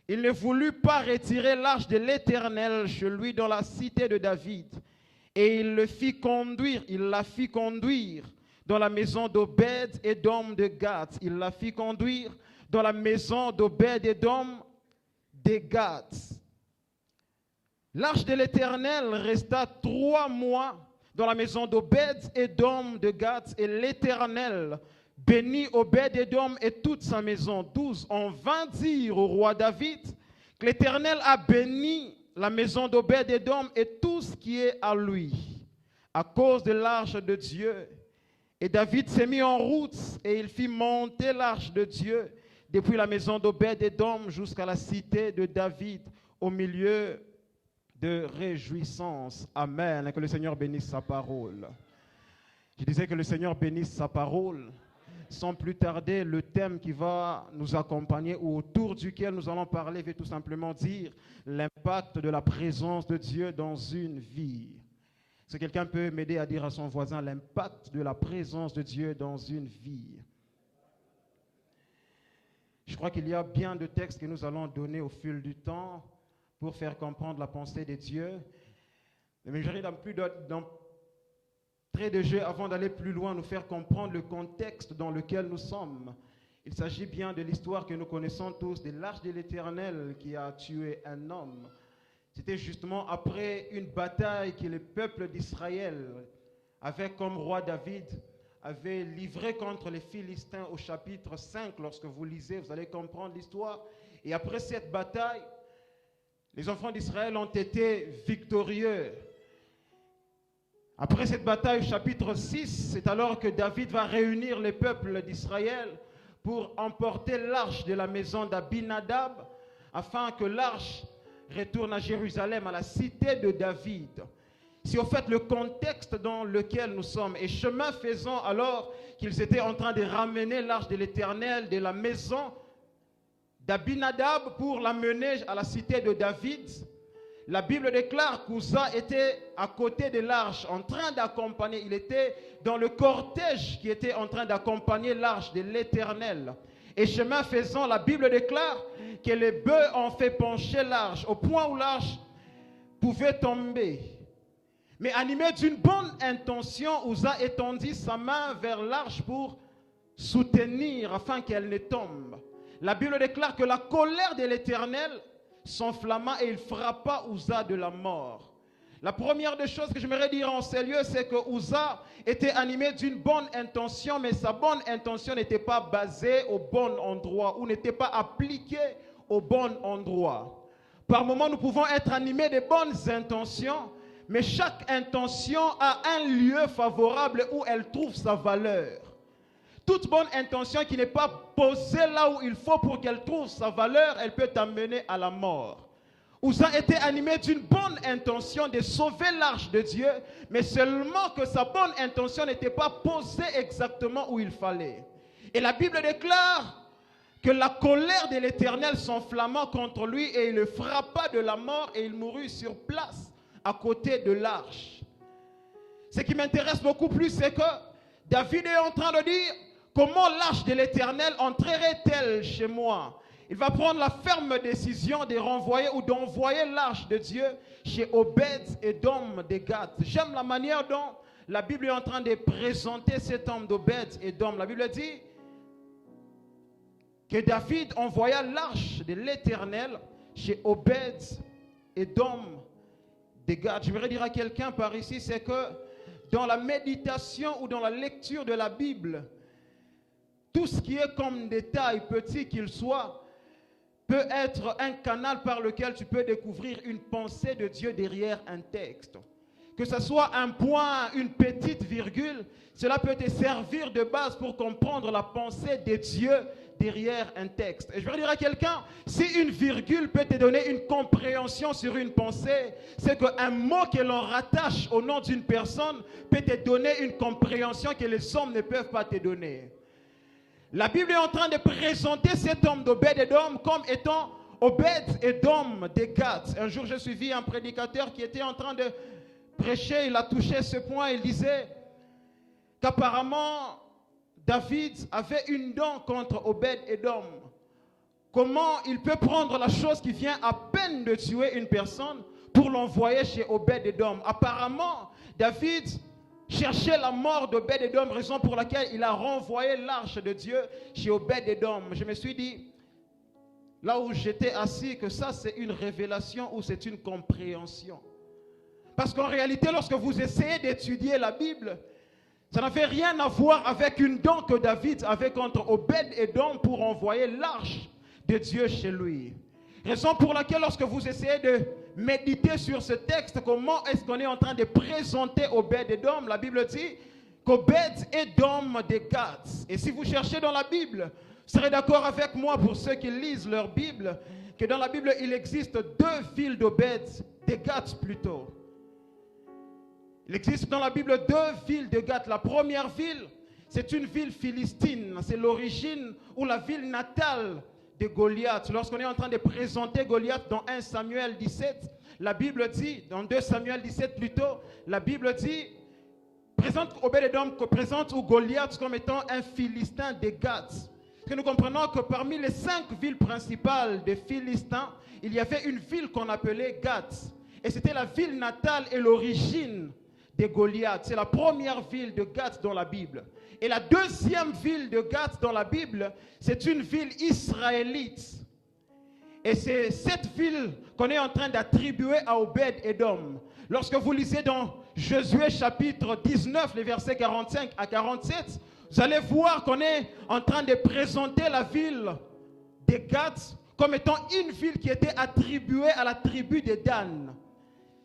Il ne voulut pas retirer l'arche de l'Éternel chez lui dans la cité de David. Et il la fit conduire dans la maison d'Obed-Édom de Gath. Il la fit conduire dans la maison d'Obed-Édom de Gath. L'arche de l'Éternel resta 3 mois dans la maison d'Obed-Édom de Gath, et l'Éternel bénit Obed-Édom et toute sa maison. 12. On vint dire au roi David que l'Éternel a béni la maison d'Obed-Édom et tout ce qui est à lui, à cause de l'arche de Dieu. Et David s'est mis en route et il fit monter l'arche de Dieu depuis la maison d'Obed-Édom jusqu'à la cité de David au milieu de réjouissance. Amen. Et que le Seigneur bénisse sa parole. Je disais que le Seigneur bénisse sa parole. Sans plus tarder, le thème qui va nous accompagner ou autour duquel nous allons parler veut tout simplement dire l'impact de la présence de Dieu dans une vie. Est-ce que quelqu'un peut m'aider à dire à son voisin l'impact de la présence de Dieu dans une vie? Je crois qu'il y a bien de textes que nous allons donner au fil du temps pour faire comprendre la pensée de Dieu. Mais j'arrive d'entrée de jeu, avant d'aller plus loin, nous faire comprendre le contexte dans lequel nous sommes. Il s'agit bien de l'histoire que nous connaissons tous, de l'arche de l'Éternel qui a tué un homme. C'était justement après une bataille que le peuple d'Israël, avec comme roi David, avait livré contre les Philistins au chapitre 5. Lorsque vous lisez, vous allez comprendre l'histoire. Et après cette bataille, les enfants d'Israël ont été victorieux. Après cette bataille, au chapitre 6, c'est alors que David va réunir les peuples d'Israël pour emporter l'arche de la maison d'Abinadab, afin que l'arche retourne à Jérusalem, à la cité de David. C'est au fait le contexte dans lequel nous sommes. Et chemin faisant, alors qu'ils étaient en train de ramener l'arche de l'Éternel de la maison d'Abinadab pour l'amener à la cité de David, la Bible déclare qu'Uza était à côté de l'arche, en train d'accompagner. Il était dans le cortège qui était en train d'accompagner l'arche de l'Éternel. Et chemin faisant, la Bible déclare que les bœufs ont fait pencher l'arche, au point où l'arche pouvait tomber. Mais animé d'une bonne intention, Uza étendit sa main vers l'arche pour soutenir afin qu'elle ne tombe. La Bible déclare que la colère de l'Éternel s'enflamma et il frappa Uza de la mort. La première des choses que j'aimerais dire en ces lieux, c'est que Uza était animé d'une bonne intention, mais sa bonne intention n'était pas basée au bon endroit ou n'était pas appliquée au bon endroit. Par moments, nous pouvons être animés de bonnes intentions, mais chaque intention a un lieu favorable où elle trouve sa valeur. Toute bonne intention qui n'est pas posée là où il faut pour qu'elle trouve sa valeur, elle peut t'amener à la mort. Uza était animé d'une bonne intention de sauver l'arche de Dieu, mais seulement que sa bonne intention n'était pas posée exactement où il fallait. Et la Bible déclare que la colère de l'Éternel s'enflamma contre lui et il le frappa de la mort et il mourut sur place à côté de l'arche. Ce qui m'intéresse beaucoup plus, c'est que David est en train de dire: comment l'arche de l'Éternel entrerait-elle chez moi? il va prendre la ferme décision de renvoyer ou d'envoyer l'arche de Dieu chez Obed-Édom de Gath. J'aime la manière dont la Bible est en train de présenter cet homme d'Obed-Édom. La Bible dit que David envoya l'arche de l'Éternel chez Obed-Édom de Gath. Je voudrais dire à quelqu'un par ici, c'est que dans la méditation ou dans la lecture de la Bible, tout ce qui est comme détail, petit qu'il soit, peut être un canal par lequel tu peux découvrir une pensée de Dieu derrière un texte. Que ce soit un point, une petite virgule, cela peut te servir de base pour comprendre la pensée de Dieu derrière un texte. Et je veux dire à quelqu'un, si une virgule peut te donner une compréhension sur une pensée, c'est qu'un mot que l'on rattache au nom d'une personne peut te donner une compréhension que les hommes ne peuvent pas te donner. La Bible est en train de présenter cet homme d'Obed-Édom comme étant Obed-Édom de Gath. Un jour, j'ai suivi un prédicateur qui était en train de prêcher, il a touché ce point, il disait qu'apparemment David avait une dent contre Obed-Édom. Comment il peut prendre la chose qui vient à peine de tuer une personne pour l'envoyer chez Obed-Édom? Apparemment, David cherchait la mort d'Obed-Édom, raison pour laquelle il a renvoyé l'arche de Dieu chez Obed-Édom. Je me suis dit, là où j'étais assis, que ça c'est une révélation ou c'est une compréhension. Parce qu'en réalité, lorsque vous essayez d'étudier la Bible, ça n'avait rien à voir avec une dent que David avait contre Obed-Édom pour envoyer l'arche de Dieu chez lui. Raison pour laquelle lorsque vous essayez de méditer sur ce texte, comment est-ce qu'on est en train de présenter Obed-Édom? La Bible dit qu'Obed-Édom de Gath. Et si vous cherchez dans la Bible, vous serez d'accord avec moi, pour ceux qui lisent leur Bible, que dans la Bible, il existe deux villes d'Obed, de Gath plutôt. Il existe dans la Bible deux villes de Gath. La première ville, c'est une ville philistine. C'est l'origine ou la ville natale de Goliath. Lorsqu'on est en train de présenter Goliath dans 1 Samuel 17, la Bible dit, dans 2 Samuel 17 plutôt, la Bible dit, présente Obed-Édom, présente Goliath comme étant un Philistin de Gath. Que nous comprenons que parmi les 5 villes principales des Philistins, il y avait une ville qu'on appelait Gath. Et c'était la ville natale et l'origine de Goliath. C'est la première ville de Gath dans la Bible. Et la deuxième ville de Gath dans la Bible, c'est une ville israélite. Et c'est cette ville qu'on est en train d'attribuer à Obed-Édom. Lorsque vous lisez dans Josué chapitre 19, les versets 45 à 47, vous allez voir qu'on est en train de présenter la ville de Gath comme étant une ville qui était attribuée à la tribu de Dan.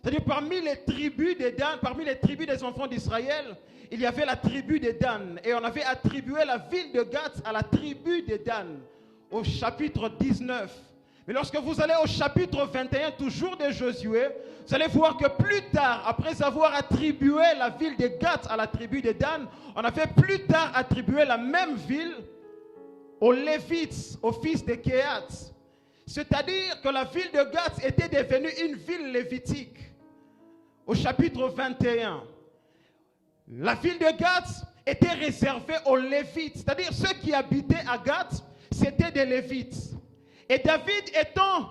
C'est-à-dire parmi les tribus de Dan, parmi les tribus des enfants d'Israël, il y avait la tribu de Dan. Et on avait attribué la ville de Gath à la tribu de Dan, au chapitre 19. Mais lorsque vous allez au chapitre 21, toujours de Josué, vous allez voir que plus tard, après avoir attribué la ville de Gath à la tribu de Dan, on avait plus tard attribué la même ville aux Lévites, aux fils de Kehath. C'est-à-dire que la ville de Gath était devenue une ville lévitique. Au chapitre 21, la ville de Gath était réservée aux Lévites, c'est-à-dire ceux qui habitaient à Gath, c'était des Lévites. Et David étant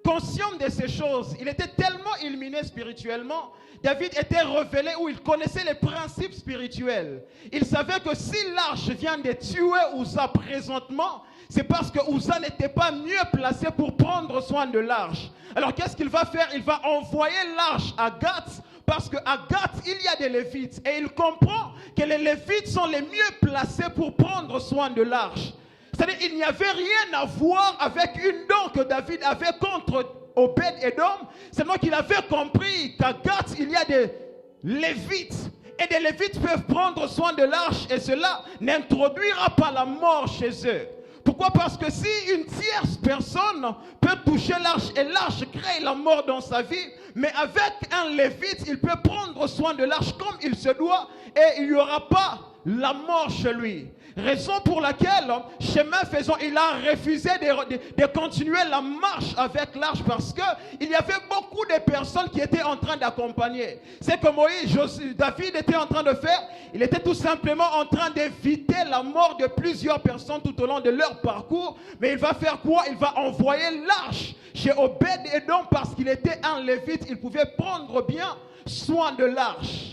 conscient de ces choses, il était tellement illuminé spirituellement, David était révélé où il connaissait les principes spirituels. Il savait que si l'arche vient de tuer Uza présentement, c'est parce que Uza n'était pas mieux placé pour prendre soin de l'arche. Alors qu'est-ce qu'il va faire? Il va envoyer l'arche à Gath, parce qu'à Gath, il y a des Lévites. Et il comprend que les Lévites sont les mieux placés pour prendre soin de l'arche. C'est-à-dire qu'il n'y avait rien à voir avec une dent que David avait contre Obed-Édom. Seulement qu'il avait compris qu'à Gath, il y a des Lévites. Et des Lévites peuvent prendre soin de l'arche et cela n'introduira pas la mort chez eux. Pourquoi? Parce que si une tierce personne peut toucher l'arche et l'arche crée la mort dans sa vie, mais avec un Lévite, il peut prendre soin de l'arche comme il se doit et il n'y aura pas la mort chez lui. Raison pour laquelle, chemin faisant, il a refusé de continuer la marche avec l'arche parce qu'il y avait beaucoup de personnes qui étaient en train d'accompagner. C'est que David était en train de faire, il était tout simplement en train d'éviter la mort de plusieurs personnes tout au long de leur parcours. Mais il va faire quoi? Il va envoyer l'arche chez Obed-Édom parce qu'il était un lévite, il pouvait prendre bien soin de l'arche.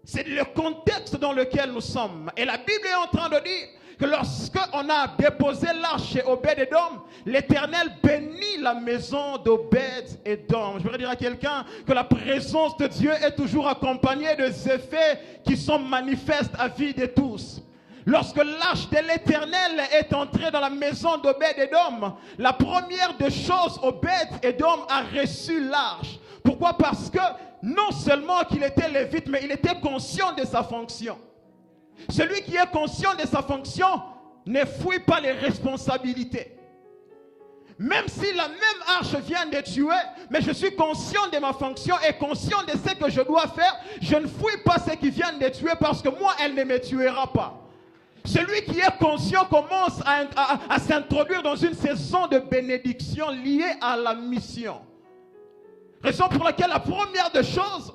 C'est le contexte dans lequel nous sommes. Et la Bible est en train de dire que lorsqu'on a déposé l'arche chez Obed-Édom, l'Éternel bénit la maison d'Obed-Édom. Je voudrais dire à quelqu'un que la présence de Dieu est toujours accompagnée des effets qui sont manifestes à vie de tous. Lorsque l'arche de l'Éternel est entrée dans la maison d'Obed-Édom, la première des choses, Obed-Édom a reçu l'arche. Pourquoi? Parce que non seulement qu'il était lévite, mais il était conscient de sa fonction. Celui qui est conscient de sa fonction ne fuit pas les responsabilités. Même si la même arche vient de tuer, mais je suis conscient de ma fonction et conscient de ce que je dois faire, je ne fuis pas ce qui vient de tuer parce que moi, elle ne me tuera pas. Celui qui est conscient commence à s'introduire dans une saison de bénédiction liée à la mission. Raison pour laquelle la première des choses,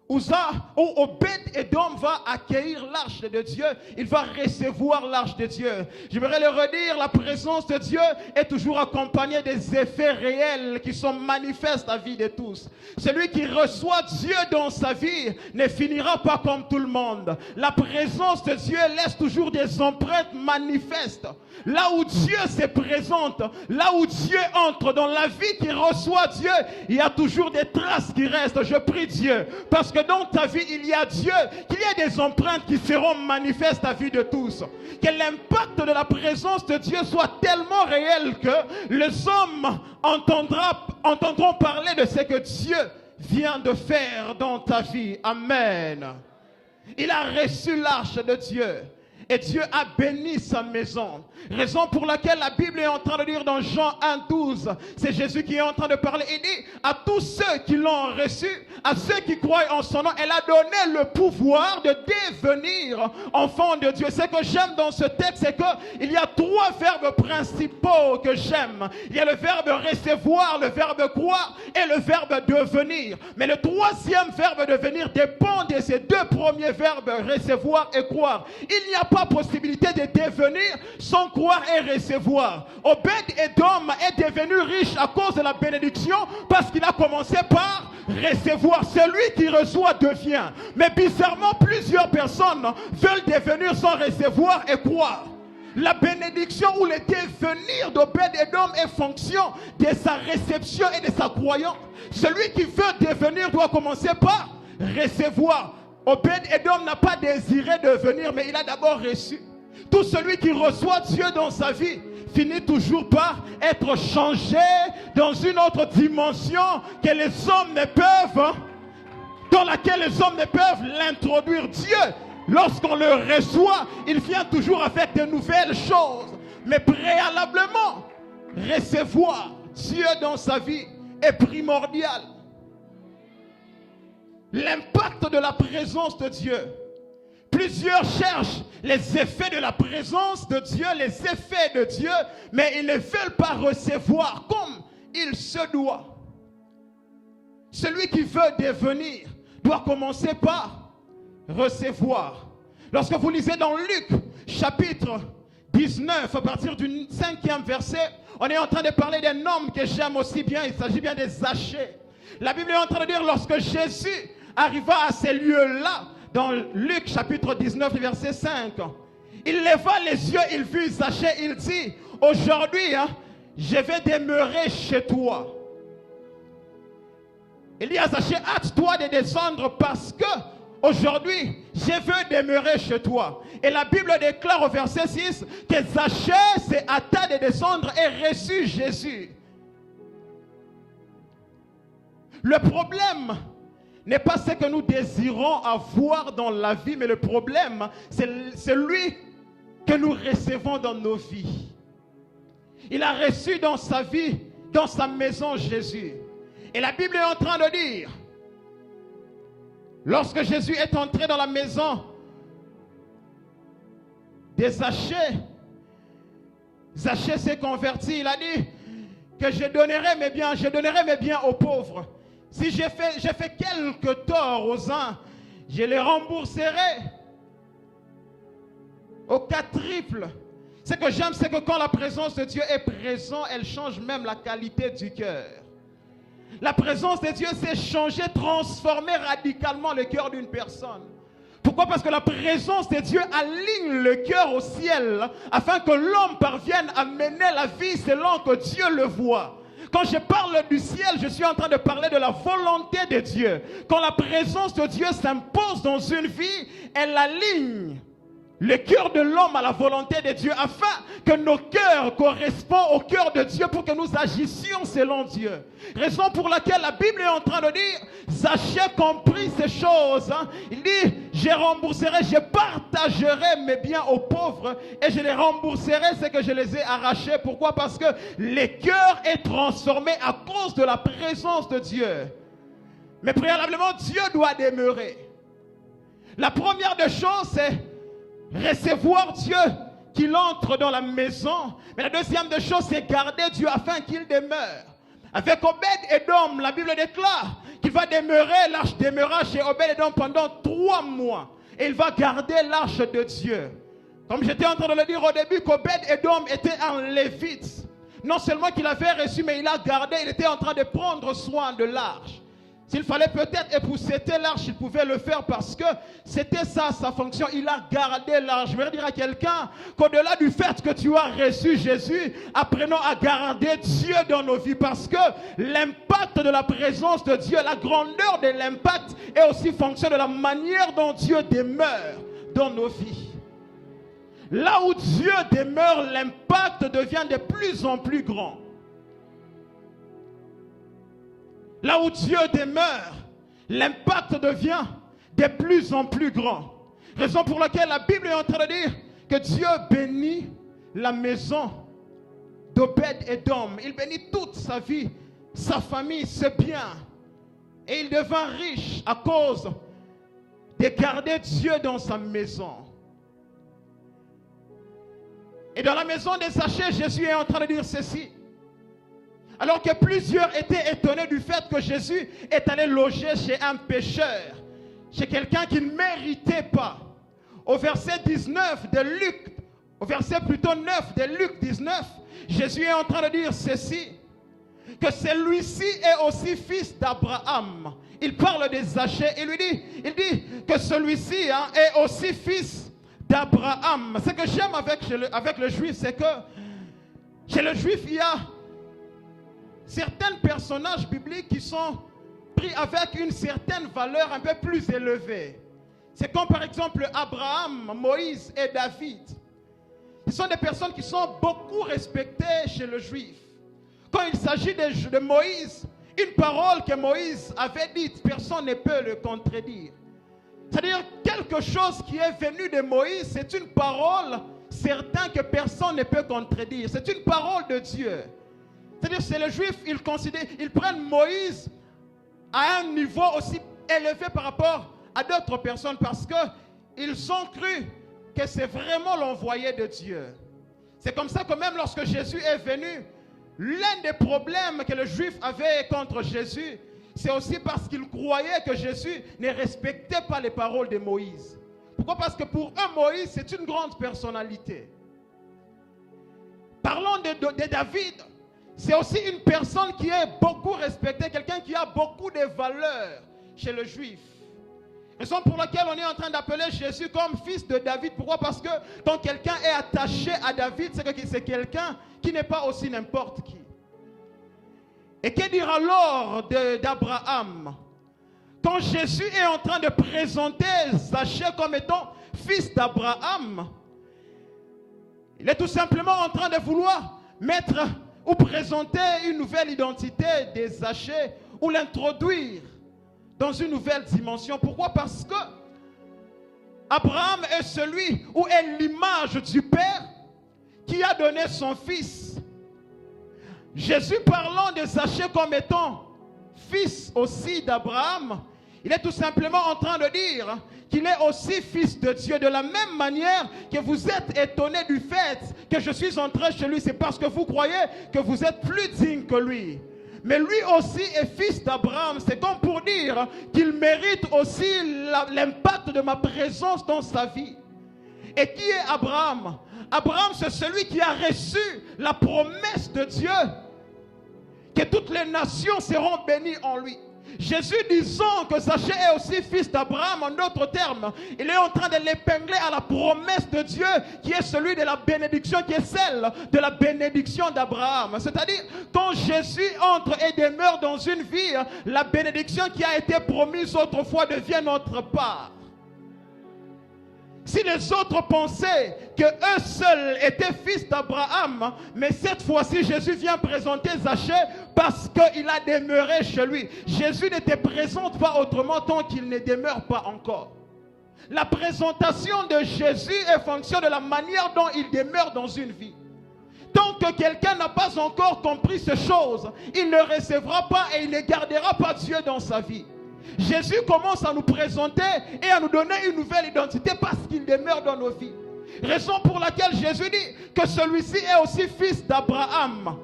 Obed-Édom va accueillir l'arche de Dieu. Il va recevoir l'arche de Dieu. Je voudrais le redire, la présence de Dieu est toujours accompagnée des effets réels qui sont manifestes à la vie de tous. Celui qui reçoit Dieu dans sa vie ne finira pas comme tout le monde. La présence de Dieu laisse toujours des empreintes manifestes. Là où Dieu se présente, là où Dieu entre dans la vie qui reçoit Dieu, il y a toujours des traces qui restent. Je prie Dieu, parce que dans ta vie, il y a Dieu, qu'il y ait des empreintes qui seront manifestes à la vie de tous. Que l'impact de la présence de Dieu soit tellement réel que les hommes entendront parler de ce que Dieu vient de faire dans ta vie. Amen. Il a reçu l'arche de Dieu. Et Dieu a béni sa maison. Raison pour laquelle la Bible est en train de dire dans Jean 1,12, c'est Jésus qui est en train de parler. Il dit à tous ceux qui l'ont reçu, à ceux qui croient en son nom, elle a donné le pouvoir de devenir enfants de Dieu. Ce que j'aime dans ce texte, c'est qu'il y a trois verbes principaux que j'aime. Il y a le verbe recevoir, le verbe croire et le verbe devenir. Mais le troisième verbe devenir dépend de ces deux premiers verbes, recevoir et croire. Il n'y a pas possibilité de devenir sans croire et recevoir. Obed-Édom est devenu riche à cause de la bénédiction parce qu'il a commencé par recevoir. Celui qui reçoit devient. Mais bizarrement, plusieurs personnes veulent devenir sans recevoir et croire. La bénédiction ou le devenir d'Obed-Édom est fonction de sa réception et de sa croyance. Celui qui veut devenir doit commencer par recevoir. Obed-Édom n'a pas désiré devenir, mais il a d'abord reçu. Tout celui qui reçoit Dieu dans sa vie finit toujours par être changé dans une autre dimension que les hommes ne peuvent, dans laquelle les hommes ne peuvent l'introduire. Dieu, lorsqu'on le reçoit, il vient toujours avec de nouvelles choses. Mais préalablement, recevoir Dieu dans sa vie est primordial. L'impact de la présence de Dieu. Plusieurs cherchent les effets de la présence de Dieu, les effets de Dieu, mais ils ne veulent pas recevoir comme il se doit. Celui qui veut devenir doit commencer par recevoir. Lorsque vous lisez dans Luc, chapitre 19, à partir du 5e verset, on est en train de parler d'un homme que j'aime aussi bien, il s'agit bien des Zachée. La Bible est en train de dire, lorsque Jésus arriva à ces lieux-là, dans Luc chapitre 19, verset 5, il leva les yeux, il vit Zachée, il dit, aujourd'hui, je vais demeurer chez toi. Il dit à Zachée, hâte-toi de descendre parce que aujourd'hui, je veux demeurer chez toi. Et la Bible déclare au verset 6 que Zachée s'est hâta de descendre et reçut Jésus. Le problème n'est pas ce que nous désirons avoir dans la vie, mais le problème, c'est celui que nous recevons dans nos vies. Il a reçu dans sa vie, dans sa maison, Jésus. Et la Bible est en train de dire Lorsque Jésus est entré dans la maison des Zachée, Zachée s'est converti. Il a dit que je donnerai mes biens aux pauvres. Si j'ai fait quelque tort aux uns, je les rembourserai au quadruple. Ce que j'aime, c'est que quand la présence de Dieu est présente, elle change même la qualité du cœur. La présence de Dieu sait changer, transformer radicalement le cœur d'une personne. Pourquoi? Parce que la présence de Dieu aligne le cœur au ciel afin que l'homme parvienne à mener la vie selon que Dieu le voit. Quand je parle du ciel, je suis en train de parler de la volonté de Dieu. Quand la présence de Dieu s'impose dans une vie, elle aligne le cœur de l'homme à la volonté de Dieu afin que nos cœurs correspondent au cœur de Dieu pour que nous agissions selon Dieu. Raison pour laquelle la Bible est en train de dire, Zachée compris ces choses. Il dit, je rembourserai, je partagerai mes biens aux pauvres et je les rembourserai ce que je les ai arrachés. Pourquoi? Parce que le cœur est transformé à cause de la présence de Dieu. Mais préalablement, Dieu doit demeurer. La première des choses, c'est recevoir Dieu qu'il entre dans la maison. Mais la deuxième des choses, c'est garder Dieu afin qu'il demeure. Avec Obed-Edom, la Bible déclare qu'il va demeurer, l'arche demeurera chez Obed-Edom pendant 3 mois. Et il va garder l'arche de Dieu. Comme j'étais en train de le dire au début, qu'Obed-Edom était un lévite. Non seulement qu'il avait reçu, mais il a gardé, il était en train de prendre soin de l'arche. S'il fallait peut-être épousseter l'arche, il pouvait le faire parce que c'était ça sa fonction. Il a gardé l'arche. Je veux dire à quelqu'un qu'au-delà du fait que tu as reçu Jésus, apprenons à garder Dieu dans nos vies parce que l'impact de la présence de Dieu, la grandeur de l'impact est aussi fonction de la manière dont Dieu demeure dans nos vies. Là où Dieu demeure, l'impact devient de plus en plus grand. Là où Dieu demeure, l'impact devient de plus en plus grand. Raison pour laquelle la Bible est en train de dire que Dieu bénit la maison d'Obed-Edom. Il bénit toute sa vie, sa famille, ses biens. Et il devint riche à cause de garder Dieu dans sa maison. Et dans la maison des Zachée, Jésus est en train de dire ceci. Alors que plusieurs étaient étonnés du fait que Jésus est allé loger chez un pécheur, chez quelqu'un qui ne méritait pas. Au verset 19 de Luc, au verset plutôt 9 de Luc 19, Jésus est en train de dire ceci, que celui-ci est aussi fils d'Abraham. Il parle des Zachée, il dit que celui-ci est aussi fils d'Abraham. Ce que j'aime avec le juif, c'est que chez le juif, il y a certains personnages bibliques qui sont pris avec une certaine valeur un peu plus élevée. C'est comme par exemple Abraham, Moïse et David. Ce sont des personnes qui sont beaucoup respectées chez le juif. Quand il s'agit de Moïse, une parole que Moïse avait dite, personne ne peut le contredire. C'est-à-dire quelque chose qui est venu de Moïse, c'est une parole certaine que personne ne peut contredire. C'est une parole de Dieu. C'est-à-dire que c'est les Juifs, ils prennent Moïse à un niveau aussi élevé par rapport à d'autres personnes parce qu'ils ont cru que c'est vraiment l'envoyé de Dieu. C'est comme ça que même lorsque Jésus est venu, l'un des problèmes que les Juifs avaient contre Jésus, c'est aussi parce qu'ils croyaient que Jésus ne respectait pas les paroles de Moïse. Pourquoi? Parce que pour eux, Moïse, c'est une grande personnalité. Parlons de David. C'est aussi une personne qui est beaucoup respectée, quelqu'un qui a beaucoup de valeurs chez le juif. Raison pour laquelle on est en train d'appeler Jésus comme fils de David. Pourquoi? Parce que quand quelqu'un est attaché à David, c'est quelqu'un qui n'est pas aussi n'importe qui. Et que dire alors d'Abraham? Quand Jésus est en train de présenter Zachée comme étant fils d'Abraham, il est tout simplement en train de vouloir mettre ou présenter une nouvelle identité des Zachée ou l'introduire dans une nouvelle dimension. Pourquoi? Parce que Abraham est celui ou est l'image du Père qui a donné son fils. Jésus, parlant de Zachée comme étant fils aussi d'Abraham, Il est tout simplement en train de dire qu'il est aussi fils de Dieu. De la même manière que vous êtes étonnés du fait que je suis entré chez lui, c'est parce que vous croyez que vous êtes plus digne que lui. Mais lui aussi est fils d'Abraham. C'est comme pour dire qu'il mérite aussi l'impact de ma présence dans sa vie. Et qui est Abraham? Abraham, c'est celui qui a reçu la promesse de Dieu que toutes les nations seront bénies en lui. Jésus disant que Zachée est aussi fils d'Abraham, en d'autres termes, il est en train de l'épingler à la promesse de Dieu qui est celui de la bénédiction, qui est celle de la bénédiction d'Abraham. C'est-à-dire, quand Jésus entre et demeure dans une vie, la bénédiction qui a été promise autrefois devient notre part. Si les autres pensaient qu'eux seuls étaient fils d'Abraham, mais cette fois-ci Jésus vient présenter Zachée parce qu'il a demeuré chez lui. Jésus ne te présente pas autrement tant qu'il ne demeure pas encore. La présentation de Jésus est fonction de la manière dont il demeure dans une vie. Tant que quelqu'un n'a pas encore compris ces choses, il ne recevra pas et il ne gardera pas Dieu dans sa vie. Jésus commence à nous présenter et à nous donner une nouvelle identité parce qu'il demeure dans nos vies. Raison pour laquelle Jésus dit que celui-ci est aussi fils d'Abraham.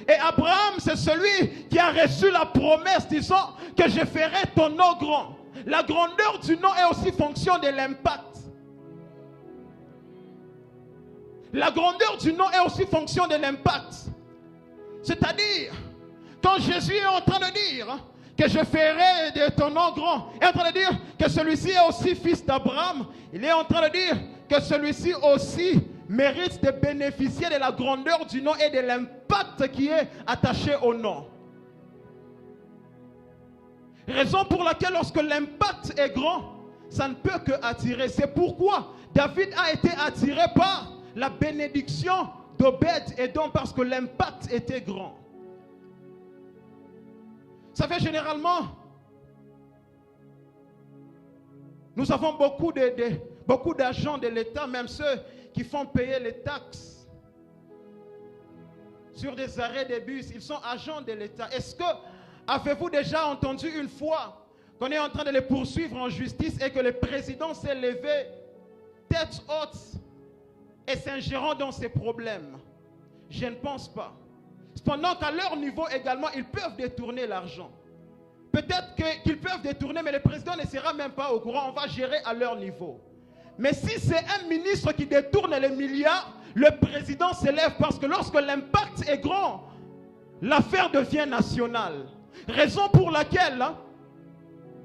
Et Abraham, c'est celui qui a reçu la promesse disant que je ferai ton nom grand. La grandeur du nom est aussi fonction de l'impact. La grandeur du nom est aussi fonction de l'impact. C'est-à-dire, quand Jésus est en train de dire que je ferai de ton nom grand, il est en train de dire que celui-ci est aussi fils d'Abraham, il est en train de dire que celui-ci aussi mérite de bénéficier de la grandeur du nom et de l'impact qui est attaché au nom. Raison pour laquelle lorsque l'impact est grand, ça ne peut que attirer. C'est pourquoi David a été attiré par la bénédiction d'Obed-Édom, parce que l'impact était grand. Ça fait généralement, nous avons beaucoup d'agents de l'État, même ceux qui font payer les taxes sur des arrêts de bus, ils sont agents de l'État. Est-ce que avez-vous déjà entendu une fois qu'on est en train de les poursuivre en justice et que le président s'est levé tête haute et s'ingérant dans ses problèmes? Je ne pense pas. Cependant qu'à leur niveau également, ils peuvent détourner l'argent. Peut-être qu'ils peuvent détourner, mais le président ne sera même pas au courant. On va gérer à leur niveau. Mais si c'est un ministre qui détourne les milliards, le président s'élève parce que lorsque l'impact est grand, l'affaire devient nationale. Raison pour laquelle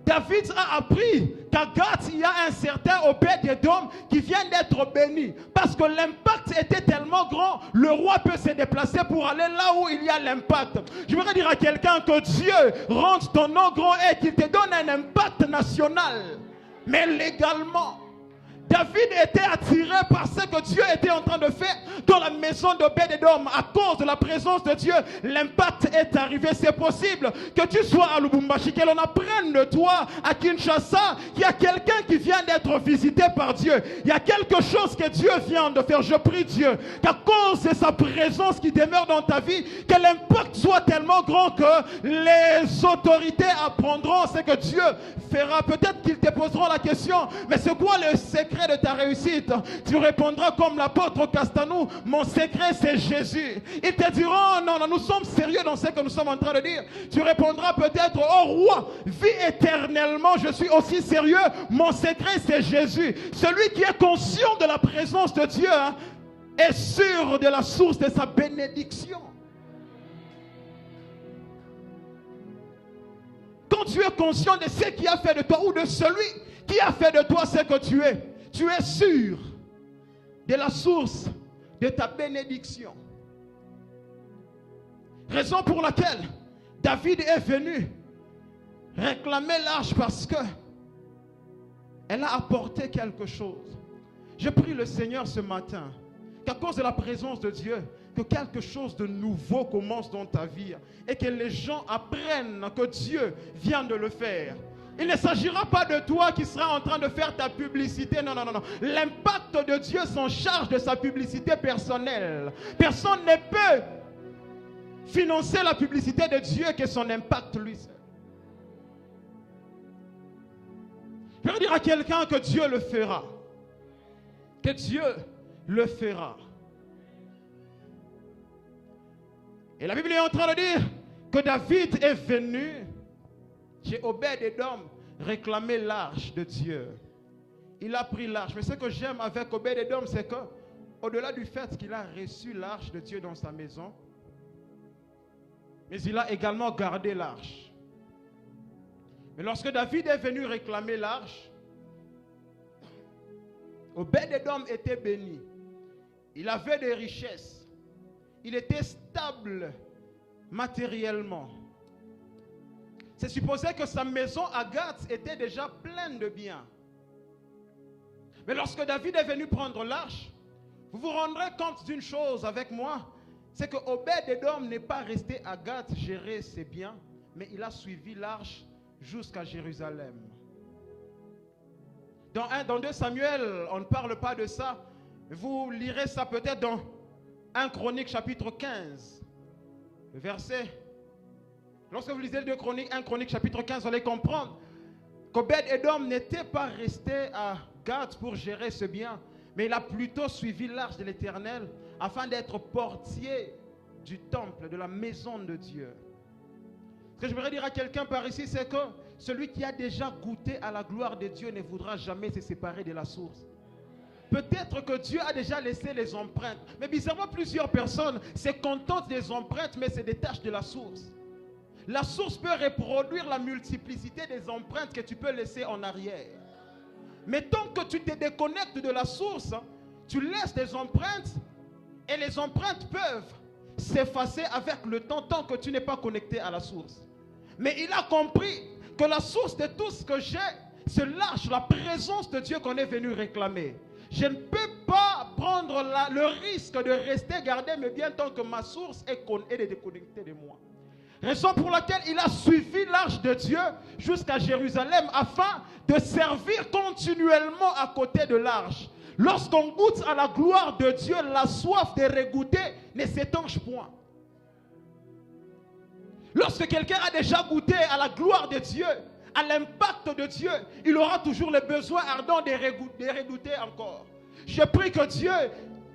David a appris qu'à Gath, il y a un certain Obed-Édom qui vient d'être béni. Parce que l'impact était tellement grand, le roi peut se déplacer pour aller là où il y a l'impact. Je voudrais dire à quelqu'un que Dieu rende ton nom grand et qu'il te donne un impact national. Mais légalement, David était attiré par ce que Dieu était en train de faire dans la maison d'Obed-Édom. À cause de la présence de Dieu, l'impact est arrivé. C'est possible que tu sois à Lubumbashi, que l'on apprenne de toi à Kinshasa qu'il y a quelqu'un qui vient d'être visité par Dieu. Il y a quelque chose que Dieu vient de faire. Je prie Dieu qu'à cause de sa présence qui demeure dans ta vie, que l'impact soit tellement grand que les autorités apprendront ce que Dieu fera. Peut-être qu'ils te poseront la question, mais c'est quoi le secret de ta réussite? Tu répondras comme l'apôtre Castanou, mon secret c'est Jésus. Ils te diront, non, nous sommes sérieux dans ce que nous sommes en train de dire. Tu répondras peut-être, oh roi, vis éternellement, je suis aussi sérieux, mon secret c'est Jésus. Celui qui est conscient de la présence de Dieu est sûr de la source de sa bénédiction. Quand tu es conscient de ce qui a fait de toi ou de celui qui a fait de toi ce que tu es sûr de la source de ta bénédiction. Raison pour laquelle David est venu réclamer l'arche, parce que elle a apporté quelque chose. Je prie le Seigneur ce matin qu'à cause de la présence de Dieu, que quelque chose de nouveau commence dans ta vie et que les gens apprennent que Dieu vient de le faire. Il ne s'agira pas de toi qui seras en train de faire ta publicité. Non. L'impact de Dieu s'en charge de sa publicité personnelle. Personne ne peut financer la publicité de Dieu que son impact lui seul. Je vais dire à quelqu'un que Dieu le fera. Que Dieu le fera. Et la Bible est en train de dire que David est venu chez Obed-Édom réclamer l'arche de Dieu. Il a pris l'arche. Mais ce que j'aime avec Obed-Édom, c'est que, au-delà du fait qu'il a reçu l'arche de Dieu dans sa maison, mais il a également gardé l'arche. Mais lorsque David est venu réclamer l'arche, Obed-Édom était béni. Il avait des richesses. Il était stable matériellement. C'est supposé que sa maison à Gath était déjà pleine de biens. Mais lorsque David est venu prendre l'arche, vous vous rendrez compte d'une chose avec moi, c'est que Obed-Édom n'est pas resté à Gath gérer ses biens, mais il a suivi l'arche jusqu'à Jérusalem. Dans 2 Samuel, on ne parle pas de ça. Vous lirez ça peut-être dans 1 Chronique chapitre 15. Le verset. Lorsque vous lisez 2 Chroniques, 1 Chronique chapitre 15, vous allez comprendre qu'Obed-Édom n'était pas resté à Gath pour gérer ce bien, mais il a plutôt suivi l'arche de l'Éternel afin d'être portier du temple, de la maison de Dieu. Ce que je voudrais dire à quelqu'un par ici, c'est que celui qui a déjà goûté à la gloire de Dieu ne voudra jamais se séparer de la source. Peut-être que Dieu a déjà laissé les empreintes, mais bizarrement plusieurs personnes se contentent des empreintes mais se détachent de la source. La source peut reproduire la multiplicité des empreintes que tu peux laisser en arrière. Mais tant que tu te déconnectes de la source, tu laisses des empreintes et les empreintes peuvent s'effacer avec le temps tant que tu n'es pas connecté à la source. Mais il a compris que la source de tout ce que j'ai, c'est l'arche, la présence de Dieu qu'on est venu réclamer. Je ne peux pas prendre le risque de rester garder mes biens tant que ma source est déconnectée de moi. Raison pour laquelle il a suivi l'arche de Dieu jusqu'à Jérusalem afin de servir continuellement à côté de l'arche. Lorsqu'on goûte à la gloire de Dieu, la soif de regoûter ne s'étanche point. Lorsque quelqu'un a déjà goûté à la gloire de Dieu, à l'impact de Dieu, il aura toujours le besoin ardent de regoûter encore. Je prie que Dieu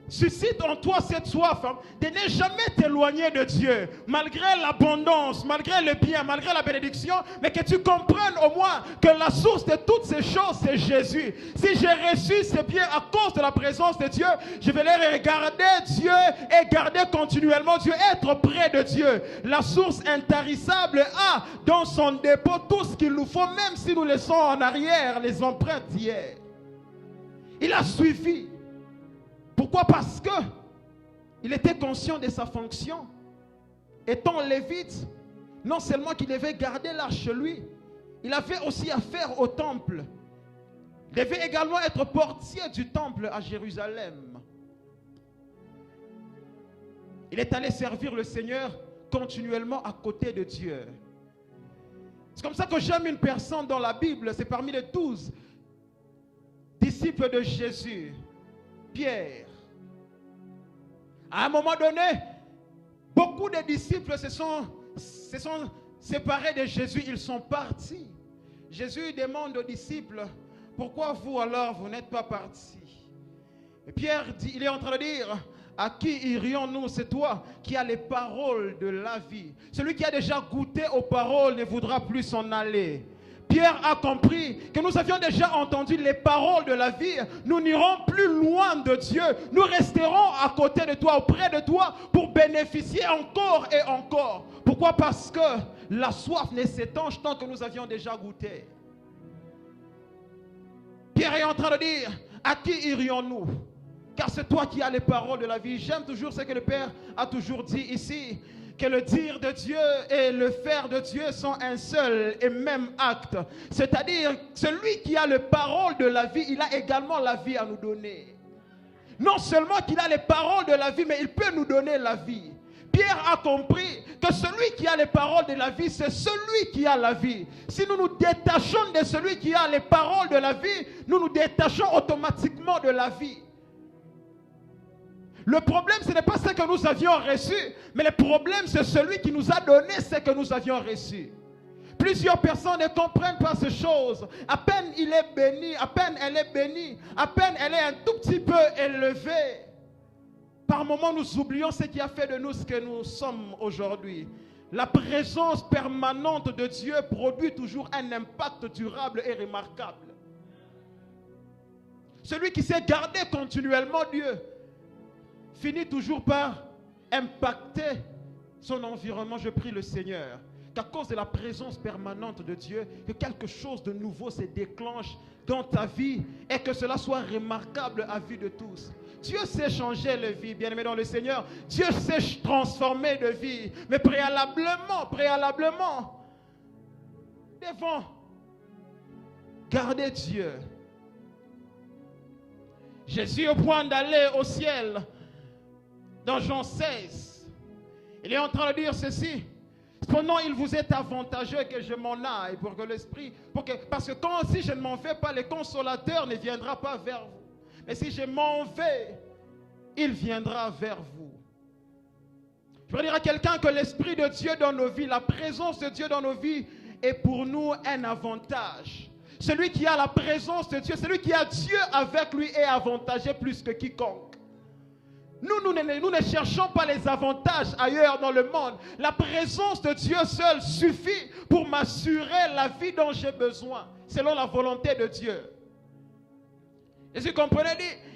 suscite en toi cette soif de ne jamais t'éloigner de Dieu, malgré l'abondance, malgré le bien, malgré la bénédiction, mais que tu comprennes au moins que la source de toutes ces choses, c'est Jésus. Si j'ai reçu ces biens à cause de la présence de Dieu, je vais les regarder Dieu et garder continuellement Dieu, être près de Dieu. La source intarissable a dans son dépôt tout ce qu'il nous faut, même si nous laissons en arrière les empreintes d'hier. Il a suivi. Pourquoi? Parce que il était conscient de sa fonction. Étant lévite, non seulement qu'il devait garder l'arche chez lui, il avait aussi affaire au temple. Il devait également être portier du temple à Jérusalem. Il est allé servir le Seigneur continuellement à côté de Dieu. C'est comme ça que j'aime une personne dans la Bible, c'est parmi les 12 disciples de Jésus, Pierre. À un moment donné, beaucoup de disciples se sont séparés de Jésus, ils sont partis. Jésus demande aux disciples, pourquoi vous alors, vous n'êtes pas partis? Et Pierre dit, il est en train de dire, à qui irions-nous? C'est toi qui as les paroles de la vie. Celui qui a déjà goûté aux paroles ne voudra plus s'en aller. Pierre a compris que nous avions déjà entendu les paroles de la vie. Nous n'irons plus loin de Dieu. Nous resterons à côté de toi, auprès de toi, pour bénéficier encore et encore. Pourquoi? Parce que la soif ne s'étanche tant que nous avions déjà goûté. Pierre est en train de dire, à qui irions-nous? Car c'est toi qui as les paroles de la vie. J'aime toujours ce que le Père a toujours dit ici, que le dire de Dieu et le faire de Dieu sont un seul et même acte. C'est-à-dire, celui qui a les paroles de la vie, il a également la vie à nous donner. Non seulement qu'il a les paroles de la vie, mais il peut nous donner la vie. Pierre a compris que celui qui a les paroles de la vie, c'est celui qui a la vie. Si nous nous détachons de celui qui a les paroles de la vie, nous nous détachons automatiquement de la vie. Le problème, ce n'est pas ce que nous avions reçu, mais le problème, c'est celui qui nous a donné ce que nous avions reçu. Plusieurs personnes ne comprennent pas ces choses. À peine il est béni, à peine elle est bénie, à peine elle est un tout petit peu élevée. Par moments, nous oublions ce qui a fait de nous ce que nous sommes aujourd'hui. La présence permanente de Dieu produit toujours un impact durable et remarquable. Celui qui sait garder continuellement Dieu finit toujours par impacter son environnement. Je prie le Seigneur qu'à cause de la présence permanente de Dieu, que quelque chose de nouveau se déclenche dans ta vie et que cela soit remarquable à vue de tous. Dieu sait changer les vies, bien-aimés dans le Seigneur. Dieu sait transformer de vie. Mais préalablement, devons garder Dieu. Jésus au point d'aller au ciel, dans Jean 16, il est en train de dire ceci. Cependant, il vous est avantageux que je m'en aille pour que l'Esprit... Parce que si je ne m'en vais pas, le Consolateur ne viendra pas vers vous. Mais si je m'en vais, il viendra vers vous. Je veux dire à quelqu'un que l'Esprit de Dieu dans nos vies, la présence de Dieu dans nos vies est pour nous un avantage. Celui qui a la présence de Dieu, celui qui a Dieu avec lui est avantagé plus que quiconque. Nous ne cherchons pas les avantages ailleurs dans le monde. La présence de Dieu seul suffit pour m'assurer la vie dont j'ai besoin, selon la volonté de Dieu. Et vous comprenez,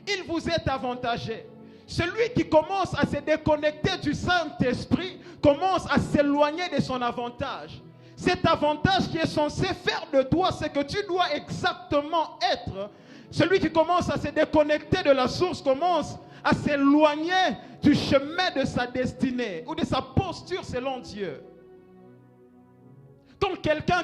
il vous est avantagé. Celui qui commence à se déconnecter du Saint-Esprit commence à s'éloigner de son avantage. Cet avantage qui est censé faire de toi ce que tu dois exactement être. Celui qui commence à se déconnecter de la source commence à s'éloigner du chemin de sa destinée ou de sa posture selon Dieu.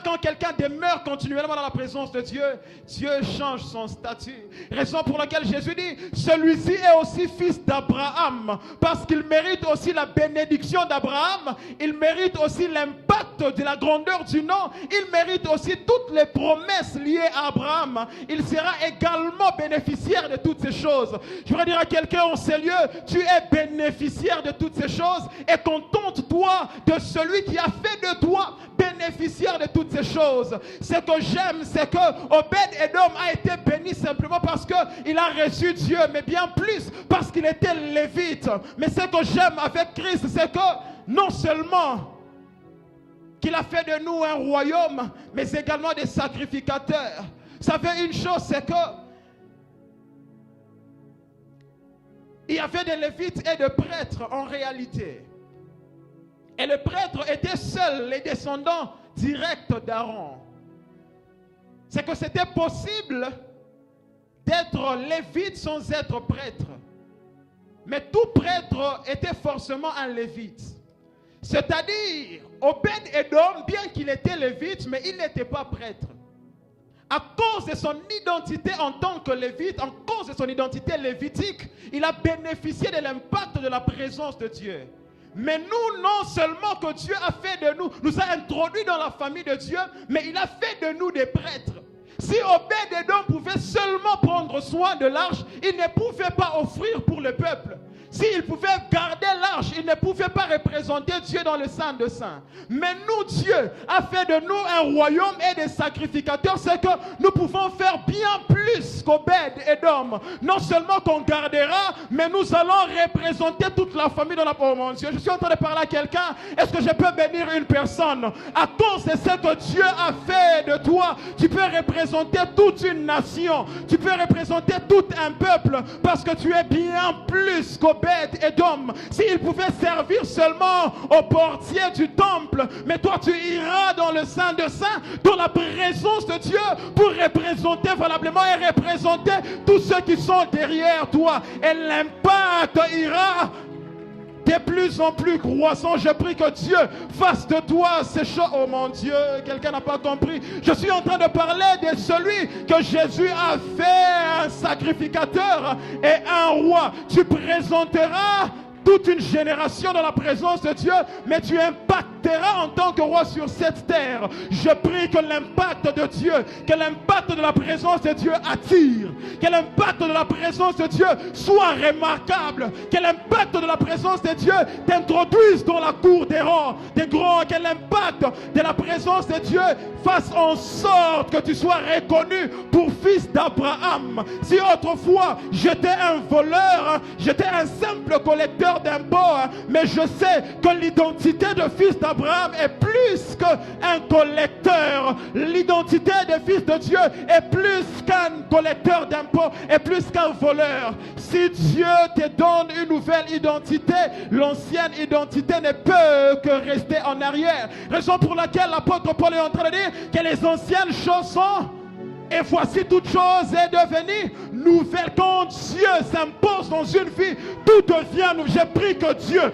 Quand quelqu'un demeure continuellement dans la présence de Dieu, Dieu change son statut. Raison pour laquelle Jésus dit, celui-ci est aussi fils d'Abraham, parce qu'il mérite aussi la bénédiction d'Abraham, il mérite aussi l'impact de la grandeur du nom, il mérite aussi toutes les promesses liées à Abraham. Il sera également bénéficiaire de toutes ces choses. Je voudrais dire à quelqu'un en ces lieux, tu es bénéficiaire de toutes ces choses et contente-toi de celui qui a fait de toi bénéficiaire de toutes ces choses. Ce que j'aime, c'est que Obed-Edom a été béni simplement parce qu'il a reçu Dieu, mais bien plus parce qu'il était lévite. Mais ce que j'aime avec Christ, c'est que non seulement qu'il a fait de nous un royaume, mais également des sacrificateurs. Vous savez une chose, c'est que il y avait des lévites et des prêtres en réalité. Et le prêtre était seul les descendants directs d'Aaron. C'est que c'était possible d'être lévite sans être prêtre. Mais tout prêtre était forcément un lévite. C'est-à-dire, Obed-Edom, bien qu'il était lévite, mais il n'était pas prêtre. À cause de son identité en tant que lévite, en cause de son identité lévitique, il a bénéficié de l'impact de la présence de Dieu. Mais nous, non seulement que Dieu a fait de nous, nous a introduits dans la famille de Dieu, mais il a fait de nous des prêtres. Si Obed-Edom pouvait seulement prendre soin de l'arche, il ne pouvait pas offrir pour le peuple. S'il pouvait garder l'arche, il ne pouvait pas représenter Dieu dans le Saint des Saints. Mais nous, Dieu a fait de nous un royaume et des sacrificateurs. C'est que nous pouvons faire bien plus qu'Obed-Edom. Non seulement qu'on gardera, mais nous allons représenter toute la famille dans la parole de Dieu. Je suis en train de parler à quelqu'un. Est-ce que je peux bénir une personne? À cause de ce que Dieu a fait de toi, tu peux représenter toute une nation. Tu peux représenter tout un peuple parce que tu es bien plus qu'Obed-Edom. S'il pouvait servir seulement au portier du temple, mais toi tu iras dans le Saint des Saints, dans la présence de Dieu, pour représenter valablement et représenter tous ceux qui sont derrière toi. Et l'impact ira de plus en plus croissant. Je prie que Dieu fasse de toi ces choses. Oh mon Dieu, quelqu'un n'a pas compris. Je suis en train de parler de celui que Jésus a fait un sacrificateur et un roi. Tu présenteras toute une génération dans la présence de Dieu, mais tu impacteras en tant que roi sur cette terre. Je prie que l'impact de Dieu, que l'impact de la présence de Dieu attire, que l'impact de la présence de Dieu soit remarquable, que l'impact de la présence de Dieu t'introduise dans la cour des rangs, des grands, que l'impact de la présence de Dieu fasse en sorte que tu sois reconnu pour fils d'Abraham. Si autrefois j'étais un voleur, j'étais un simple collecteur d'impôts, mais je sais que l'identité de fils d'Abraham est plus qu'un collecteur. L'identité des fils de Dieu est plus qu'un collecteur d'impôts, est plus qu'un voleur. Si Dieu te donne une nouvelle identité, l'ancienne identité ne peut que rester en arrière. Raison pour laquelle l'apôtre Paul est en train de dire que les anciennes choses sont, et voici toute chose est devenue nouvelle. Quand Dieu s'impose dans une vie, tout devient nouveau. J'ai pris que Dieu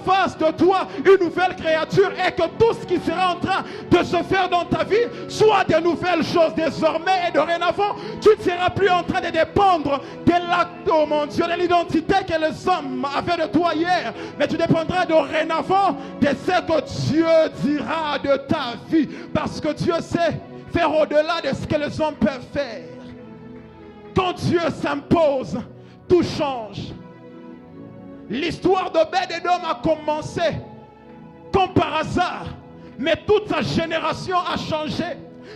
fasse de toi une nouvelle créature et que tout ce qui sera en train de se faire dans ta vie soit de nouvelles choses. Désormais et dorénavant, tu ne seras plus en train de dépendre de l'acte, oh mon Dieu, de l'identité que les hommes avaient de toi hier, mais tu dépendras dorénavant de ce que Dieu dira de ta vie, parce que Dieu sait faire au-delà de ce que les hommes peuvent faire. Quand Dieu s'impose, tout change. L'histoire d'Obed-Édom a commencé comme par hasard, mais toute sa génération a changé.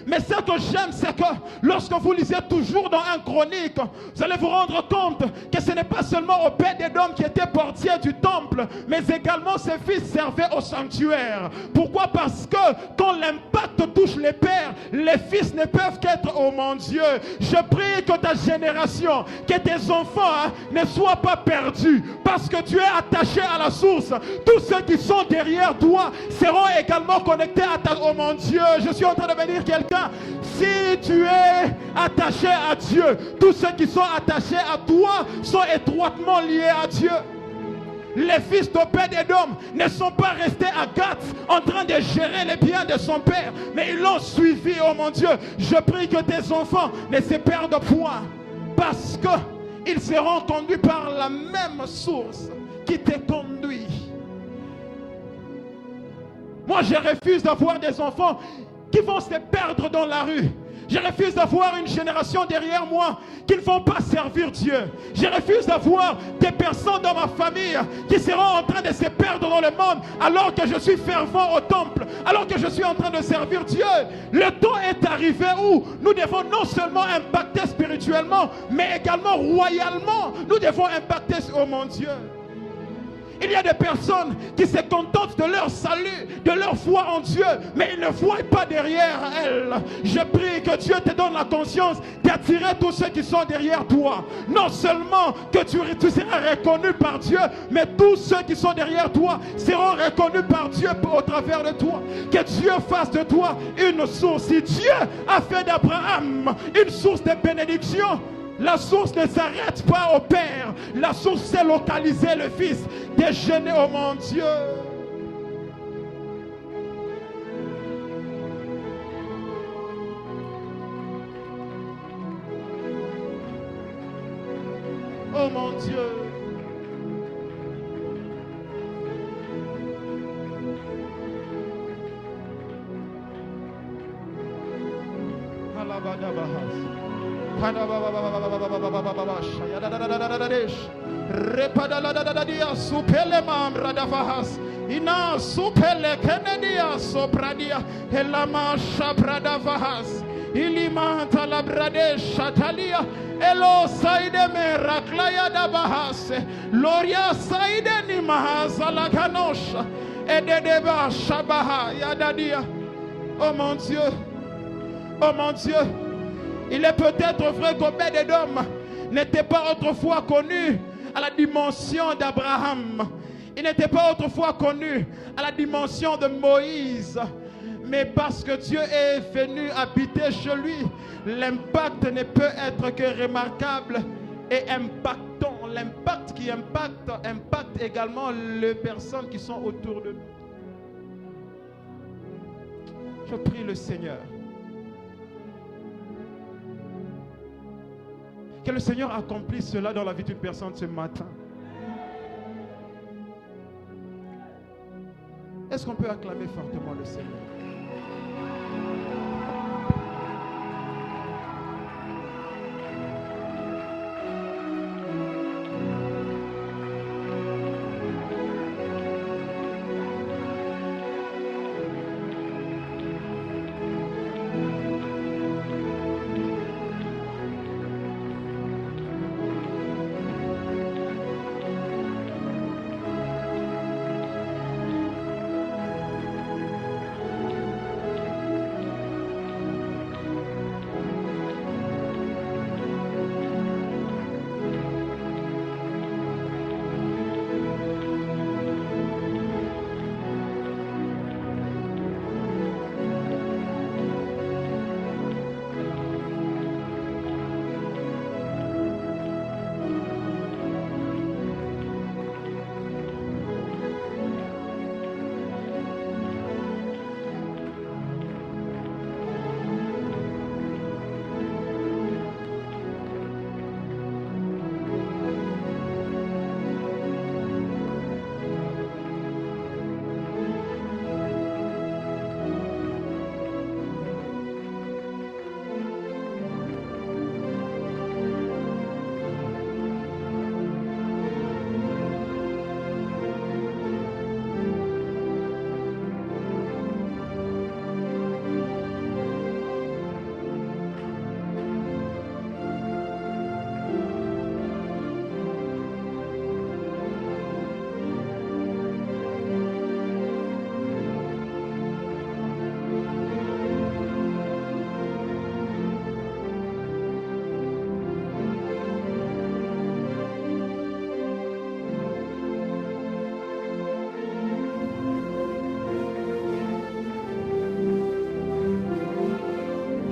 Mais ce que j'aime, c'est que lorsque vous lisez toujours dans un chronique, vous allez vous rendre compte que ce n'est pas seulement Obed-Édom qui était portier du temple, mais également ses fils servaient au sanctuaire. Pourquoi? Parce que quand l'impact touche les pères, les fils ne peuvent qu'être, oh mon Dieu, je prie que ta génération, que tes enfants ne soient pas perdus, parce que tu es attaché à la source. Tous ceux qui sont derrière toi seront également connectés à ta, oh mon Dieu, je suis en train de venir quelqu'un. Si tu es attaché à Dieu, tous ceux qui sont attachés à toi sont étroitement liés à Dieu. Les fils d'Obed-Édom ne sont pas restés à Gath en train de gérer les biens de son père, mais ils l'ont suivi. Oh mon Dieu, je prie que tes enfants ne se perdent point, parce qu'ils seront conduits par la même source qui te conduit. Moi, je refuse d'avoir des enfants qui vont se perdre dans la rue. Je refuse d'avoir une génération derrière moi qui ne vont pas servir Dieu. Je refuse d'avoir des personnes dans ma famille qui seront en train de se perdre dans le monde alors que je suis fervent au temple, alors que je suis en train de servir Dieu. Le temps est arrivé où nous devons non seulement impacter spirituellement, mais également royalement. Nous devons impacter, oh mon Dieu. Il y a des personnes qui se contentent de leur salut, de leur foi en Dieu, mais ils ne voient pas derrière elles. Je prie que Dieu te donne la conscience d'attirer tous ceux qui sont derrière toi. Non seulement que tu seras reconnu par Dieu, mais tous ceux qui sont derrière toi seront reconnus par Dieu au travers de toi. Que Dieu fasse de toi une source. Si Dieu a fait d'Abraham une source de bénédiction, la source ne s'arrête pas au Père. La source c'est localiser le Fils. Déjeuner, oh mon Dieu. Oh mon Dieu. Repadala supele mambra davahas ina supele kenedia sopradia elama shabrada vahas ilimanta la brade shatalia elo saide me raklaya davahas loria saide ni mahazala kanosha ededeba shabaha yadadia. Oh mon Dieu, oh mon Dieu. Il est peut-être vrai qu'Obed-Édom n'était pas autrefois connu à la dimension d'Abraham. Il n'était pas autrefois connu à la dimension de Moïse. Mais parce que Dieu est venu habiter chez lui, l'impact ne peut être que remarquable et impactant. L'impact qui impacte également les personnes qui sont autour de nous. Je prie le Seigneur. Que le Seigneur accomplisse cela dans la vie d'une personne ce matin. Est-ce qu'on peut acclamer fortement le Seigneur?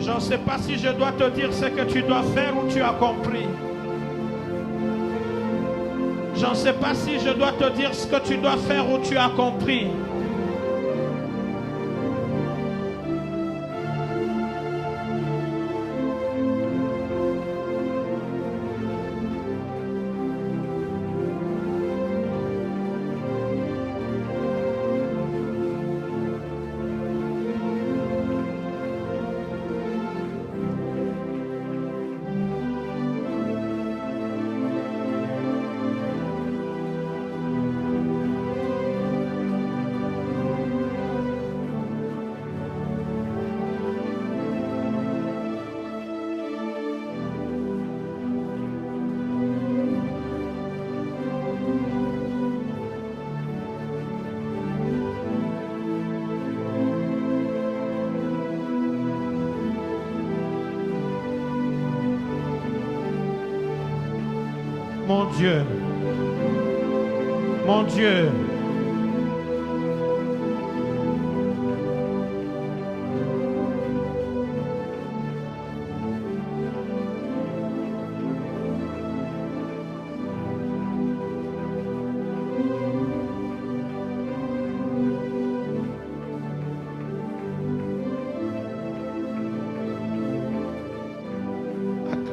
Je ne sais pas si je dois te dire ce que tu dois faire ou tu as compris. Je ne sais pas si je dois te dire ce que tu dois faire ou tu as compris. Mon Dieu, mon Dieu,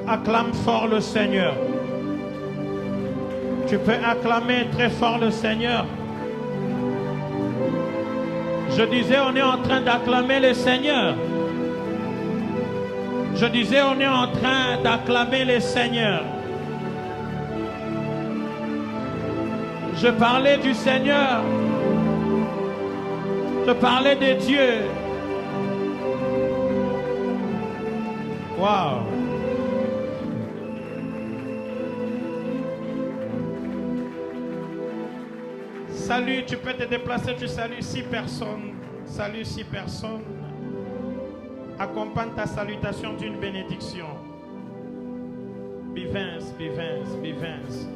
acclame fort le Seigneur. Tu peux acclamer très fort le Seigneur. Je disais, on est en train d'acclamer le Seigneur. Je disais, on est en train d'acclamer le Seigneur. Je parlais du Seigneur. Je parlais de Dieu. Waouh! Salut, tu peux te déplacer, tu salues 6 personnes. Salut 6 personnes. Accompagne ta salutation d'une bénédiction. Bivens, Bivens, Bivens.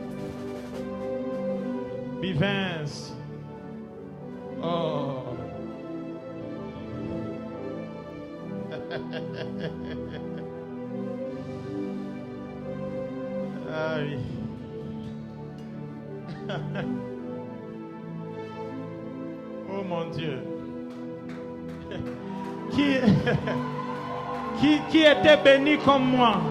Bivens. Oh. Ah oui. Oh mon Dieu. Qui était béni comme moi?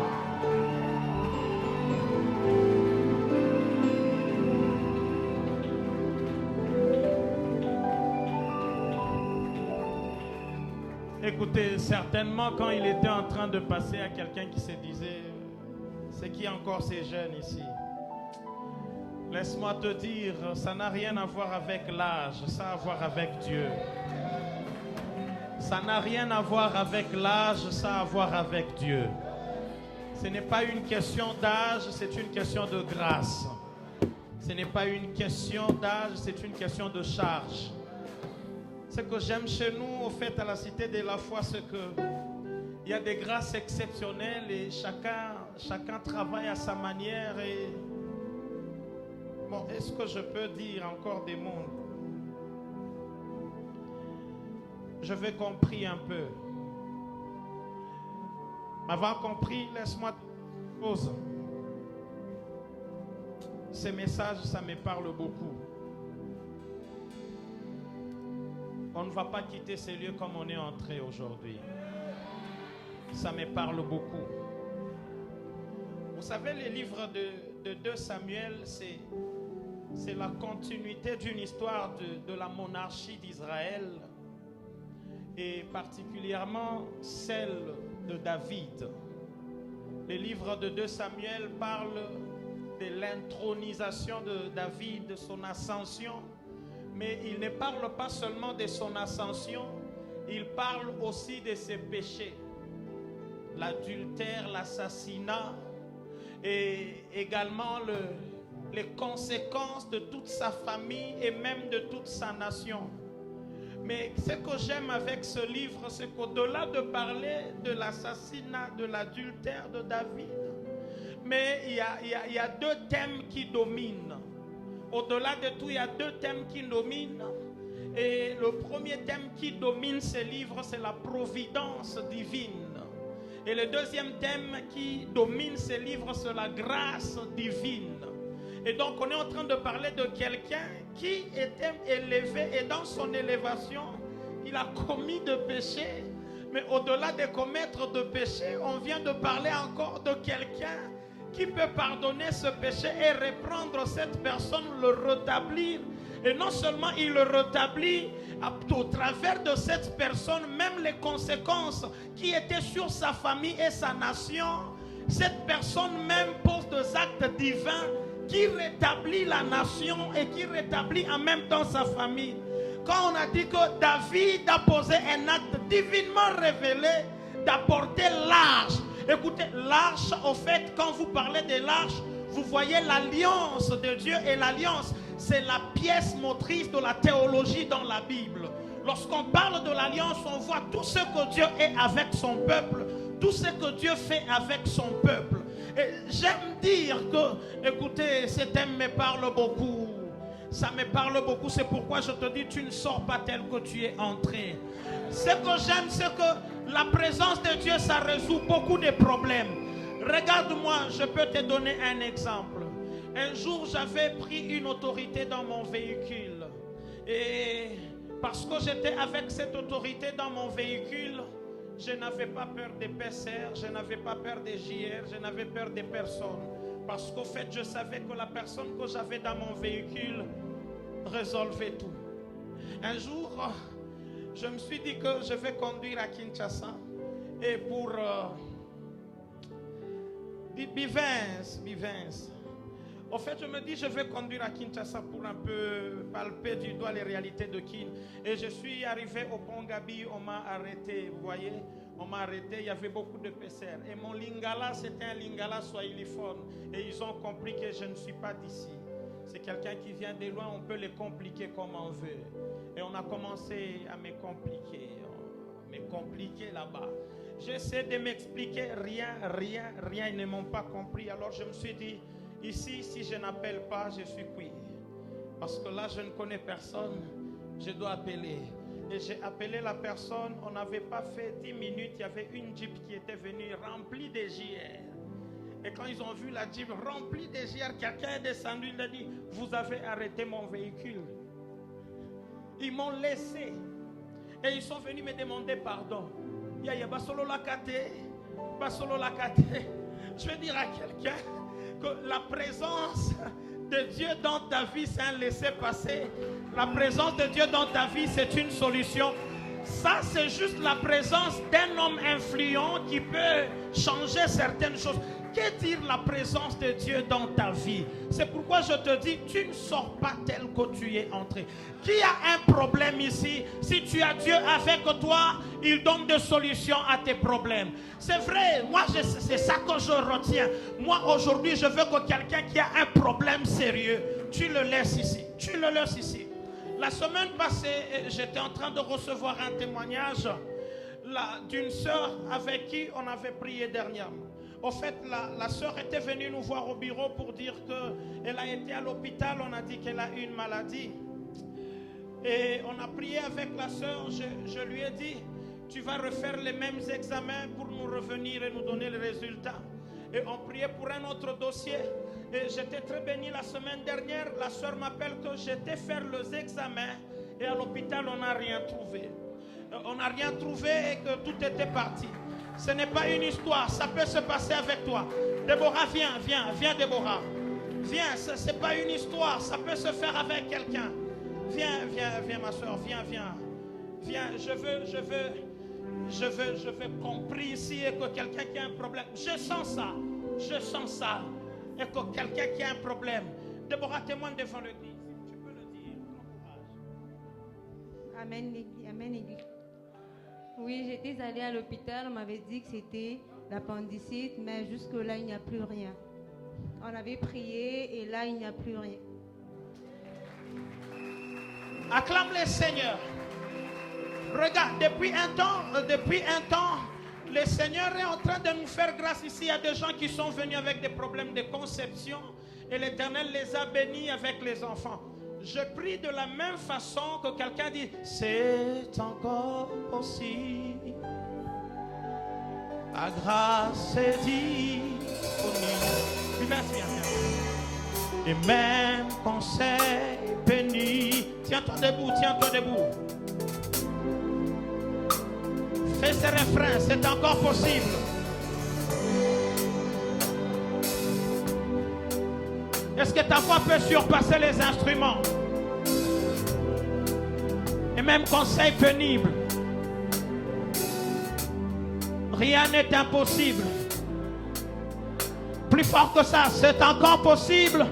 Écoutez, certainement quand il était en train de passer à quelqu'un qui se disait, c'est qui encore ces jeunes ici? Laisse-moi te dire, ça n'a rien à voir avec l'âge, ça a à voir avec Dieu. Ça n'a rien à voir avec l'âge, ça a à voir avec Dieu. Ce n'est pas une question d'âge, c'est une question de grâce. Ce n'est pas une question d'âge, c'est une question de charge. Ce que j'aime chez nous, au fait, à la Cité de la Foi, c'est que il y a des grâces exceptionnelles et chacun travaille à sa manière. Et bon, est-ce que je peux dire encore des mots? Je vais compris un peu. M'avoir compris, laisse-moi pause. Ces messages, ça me parle beaucoup. On ne va pas quitter ces lieux comme on est entré aujourd'hui. Ça me parle beaucoup. Vous savez, les livres de 2 Samuel, c'est la continuité d'une histoire de la monarchie d'Israël et particulièrement celle de David. Les livres de 2 Samuel parlent de l'intronisation de David, de son ascension, mais il ne parle pas seulement de son ascension, il parle aussi de ses péchés, l'adultère, l'assassinat et également les conséquences de toute sa famille et même de toute sa nation. Mais ce que j'aime avec ce livre, c'est qu'au-delà de parler de l'assassinat, de l'adultère de David, mais il y a 2 thèmes qui dominent. Au-delà de tout, il y a 2 thèmes qui dominent. Et le premier thème qui domine ce livre, c'est la providence divine. Et le deuxième thème qui domine ce livre, c'est la grâce divine. Et donc, on est en train de parler de quelqu'un qui était élevé et dans son élévation, il a commis de péchés. Mais au-delà de commettre de péchés, on vient de parler encore de quelqu'un qui peut pardonner ce péché et reprendre cette personne, le rétablir. Et non seulement il le rétablit, au travers de cette personne, même les conséquences qui étaient sur sa famille et sa nation, cette personne même pose des actes divins qui rétablit la nation et qui rétablit en même temps sa famille. Quand on a dit que David a posé un acte divinement révélé d'apporter l'arche. Écoutez, l'arche, au fait, quand vous parlez de l'arche, vous voyez l'alliance de Dieu, et l'alliance, c'est la pièce motrice de la théologie dans la Bible. Lorsqu'on parle de l'alliance, on voit tout ce que Dieu est avec son peuple, tout ce que Dieu fait avec son peuple. Et j'aime dire que, écoutez, ce thème me parle beaucoup. Ça me parle beaucoup, c'est pourquoi je te dis, tu ne sors pas tel que tu es entré. Ce que j'aime, c'est que la présence de Dieu, ça résout beaucoup de problèmes. Regarde-moi, je peux te donner un exemple. Un jour, j'avais pris une autorité dans mon véhicule. Et parce que j'étais avec cette autorité dans mon véhicule, je n'avais pas peur des PCR, je n'avais pas peur des JR, je n'avais peur des personnes. Parce qu'au fait, je savais que la personne que j'avais dans mon véhicule résolvait tout. Un jour, je me suis dit que je vais conduire à Kinshasa. Et pour Bivens. Au fait, je me dis, je vais conduire à Kinshasa pour un peu palper du doigt les réalités de Kin. Et je suis arrivé au pont Gabi, on m'a arrêté, vous voyez. On m'a arrêté, il y avait beaucoup de PCR. Et mon lingala, c'était un lingala swahiliphone. Et ils ont compris que je ne suis pas d'ici. C'est quelqu'un qui vient de loin, on peut les compliquer comme on veut. Et on a commencé à me compliquer là-bas. J'essaie de m'expliquer, rien, ils ne m'ont pas compris. Alors je me suis dit, ici, si je n'appelle pas, je suis cuit. Parce que là, je ne connais personne, je dois appeler. Et j'ai appelé la personne, on n'avait pas fait 10 minutes, il y avait une Jeep qui était venue remplie de JR. Et quand ils ont vu la Jeep remplie de JR, quelqu'un est descendu, il a dit, vous avez arrêté mon véhicule. Ils m'ont laissé. Et ils sont venus me demander pardon. Basolo Lakate. Je vais dire à quelqu'un que la présence de Dieu dans ta vie, c'est un laisser-passer. La présence de Dieu dans ta vie, c'est une solution. Ça, c'est juste la présence d'un homme influent qui peut changer certaines choses. Que dire la présence de Dieu dans ta vie? C'est pourquoi je te dis, tu ne sors pas tel que tu es entré. Qui a un problème ici? Si tu as Dieu avec toi, il donne des solutions à tes problèmes. C'est vrai, moi c'est ça que je retiens. Moi aujourd'hui, je veux que quelqu'un qui a un problème sérieux, tu le laisses ici. Tu le laisses ici. La semaine passée, j'étais en train de recevoir un témoignage d'une sœur avec qui on avait prié dernièrement. Au fait, la sœur était venue nous voir au bureau pour dire qu'elle a été à l'hôpital. On a dit qu'elle a une maladie. Et on a prié avec la sœur. Je lui ai dit, tu vas refaire les mêmes examens pour nous revenir et nous donner les résultats. Et on priait pour un autre dossier. Et j'étais très béni la semaine dernière. La sœur m'appelle que j'étais faire les examens. Et à l'hôpital, on n'a rien trouvé. On n'a rien trouvé et que tout était parti. Ce n'est pas une histoire, ça peut se passer avec toi. Déborah, viens Déborah. Viens, ce n'est pas une histoire, ça peut se faire avec quelqu'un. Viens ma soeur, viens. Viens, je veux qu'on prie ici et que quelqu'un qui a un problème. Je sens ça. Et que quelqu'un qui a un problème. Déborah, témoigne devant l'église. Tu peux le dire, ton courage. Amen. Oui, j'étais allée à l'hôpital, on m'avait dit que c'était l'appendicite, mais jusque-là, il n'y a plus rien. On avait prié et là, il n'y a plus rien. Acclame le Seigneur. Regarde, depuis un temps, le Seigneur est en train de nous faire grâce ici. Il y a des gens qui sont venus avec des problèmes de conception et l'Éternel les a bénis avec les enfants. Je prie de la même façon que quelqu'un dit, c'est encore possible. La grâce est disponible. Viens. Et même conseil béni. Tiens-toi debout. Fais ce refrain, c'est encore possible. Est-ce que ta voix peut surpasser les instruments? Et même conseil pénible. Rien n'est impossible. Plus fort que ça, c'est encore possible.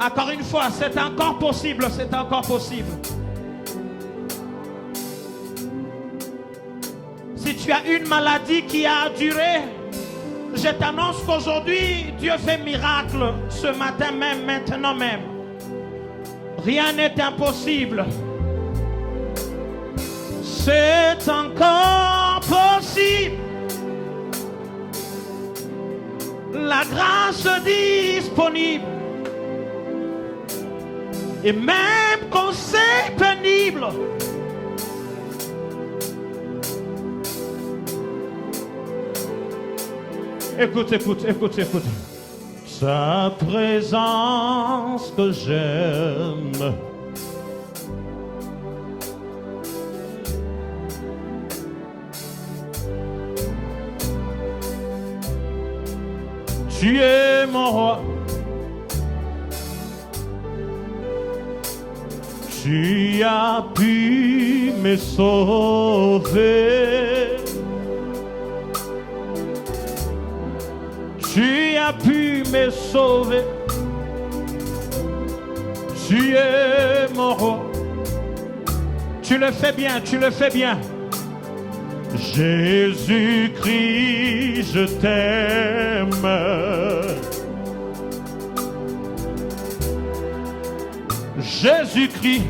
Encore une fois, c'est encore possible, Si tu as une maladie qui a duré, je t'annonce qu'aujourd'hui, Dieu fait miracle ce matin même, maintenant même. Rien n'est impossible. C'est encore possible. La grâce disponible. Et même quand c'est pénible, écoute. Sa présence que j'aime. Tu es mon roi. Tu as pu me sauver. Tu as pu me sauver. Tu es mon roi. Tu le fais bien. Jésus-Christ, je t'aime. Jésus-Christ,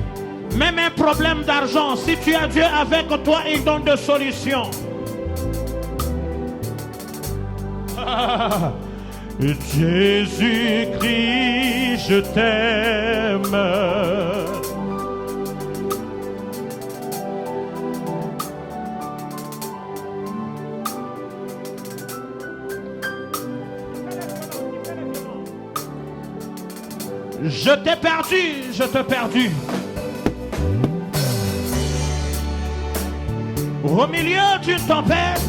même un problème d'argent, si tu as Dieu avec toi, il donne des solutions. Jésus-Christ, je t'aime. Je t'ai perdu. Au milieu d'une tempête,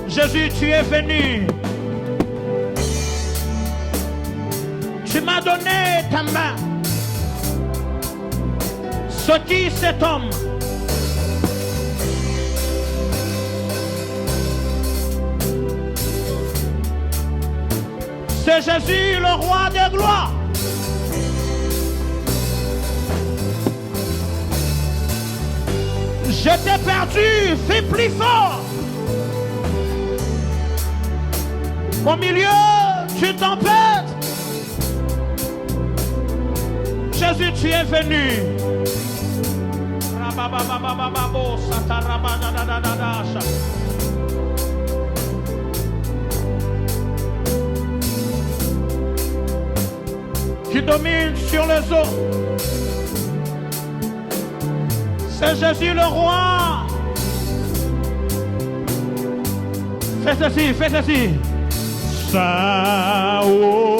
Jésus, tu es venu. Tu m'as donné ta main. Ce qui cet homme? C'est Jésus, le roi des gloires. Je t'ai perdu, fais plus fort. Au milieu d'une tempête, Jésus, tu es venu. Tu domines sur les eaux. C'est Jésus le roi. Fais ceci, fais ceci. Sao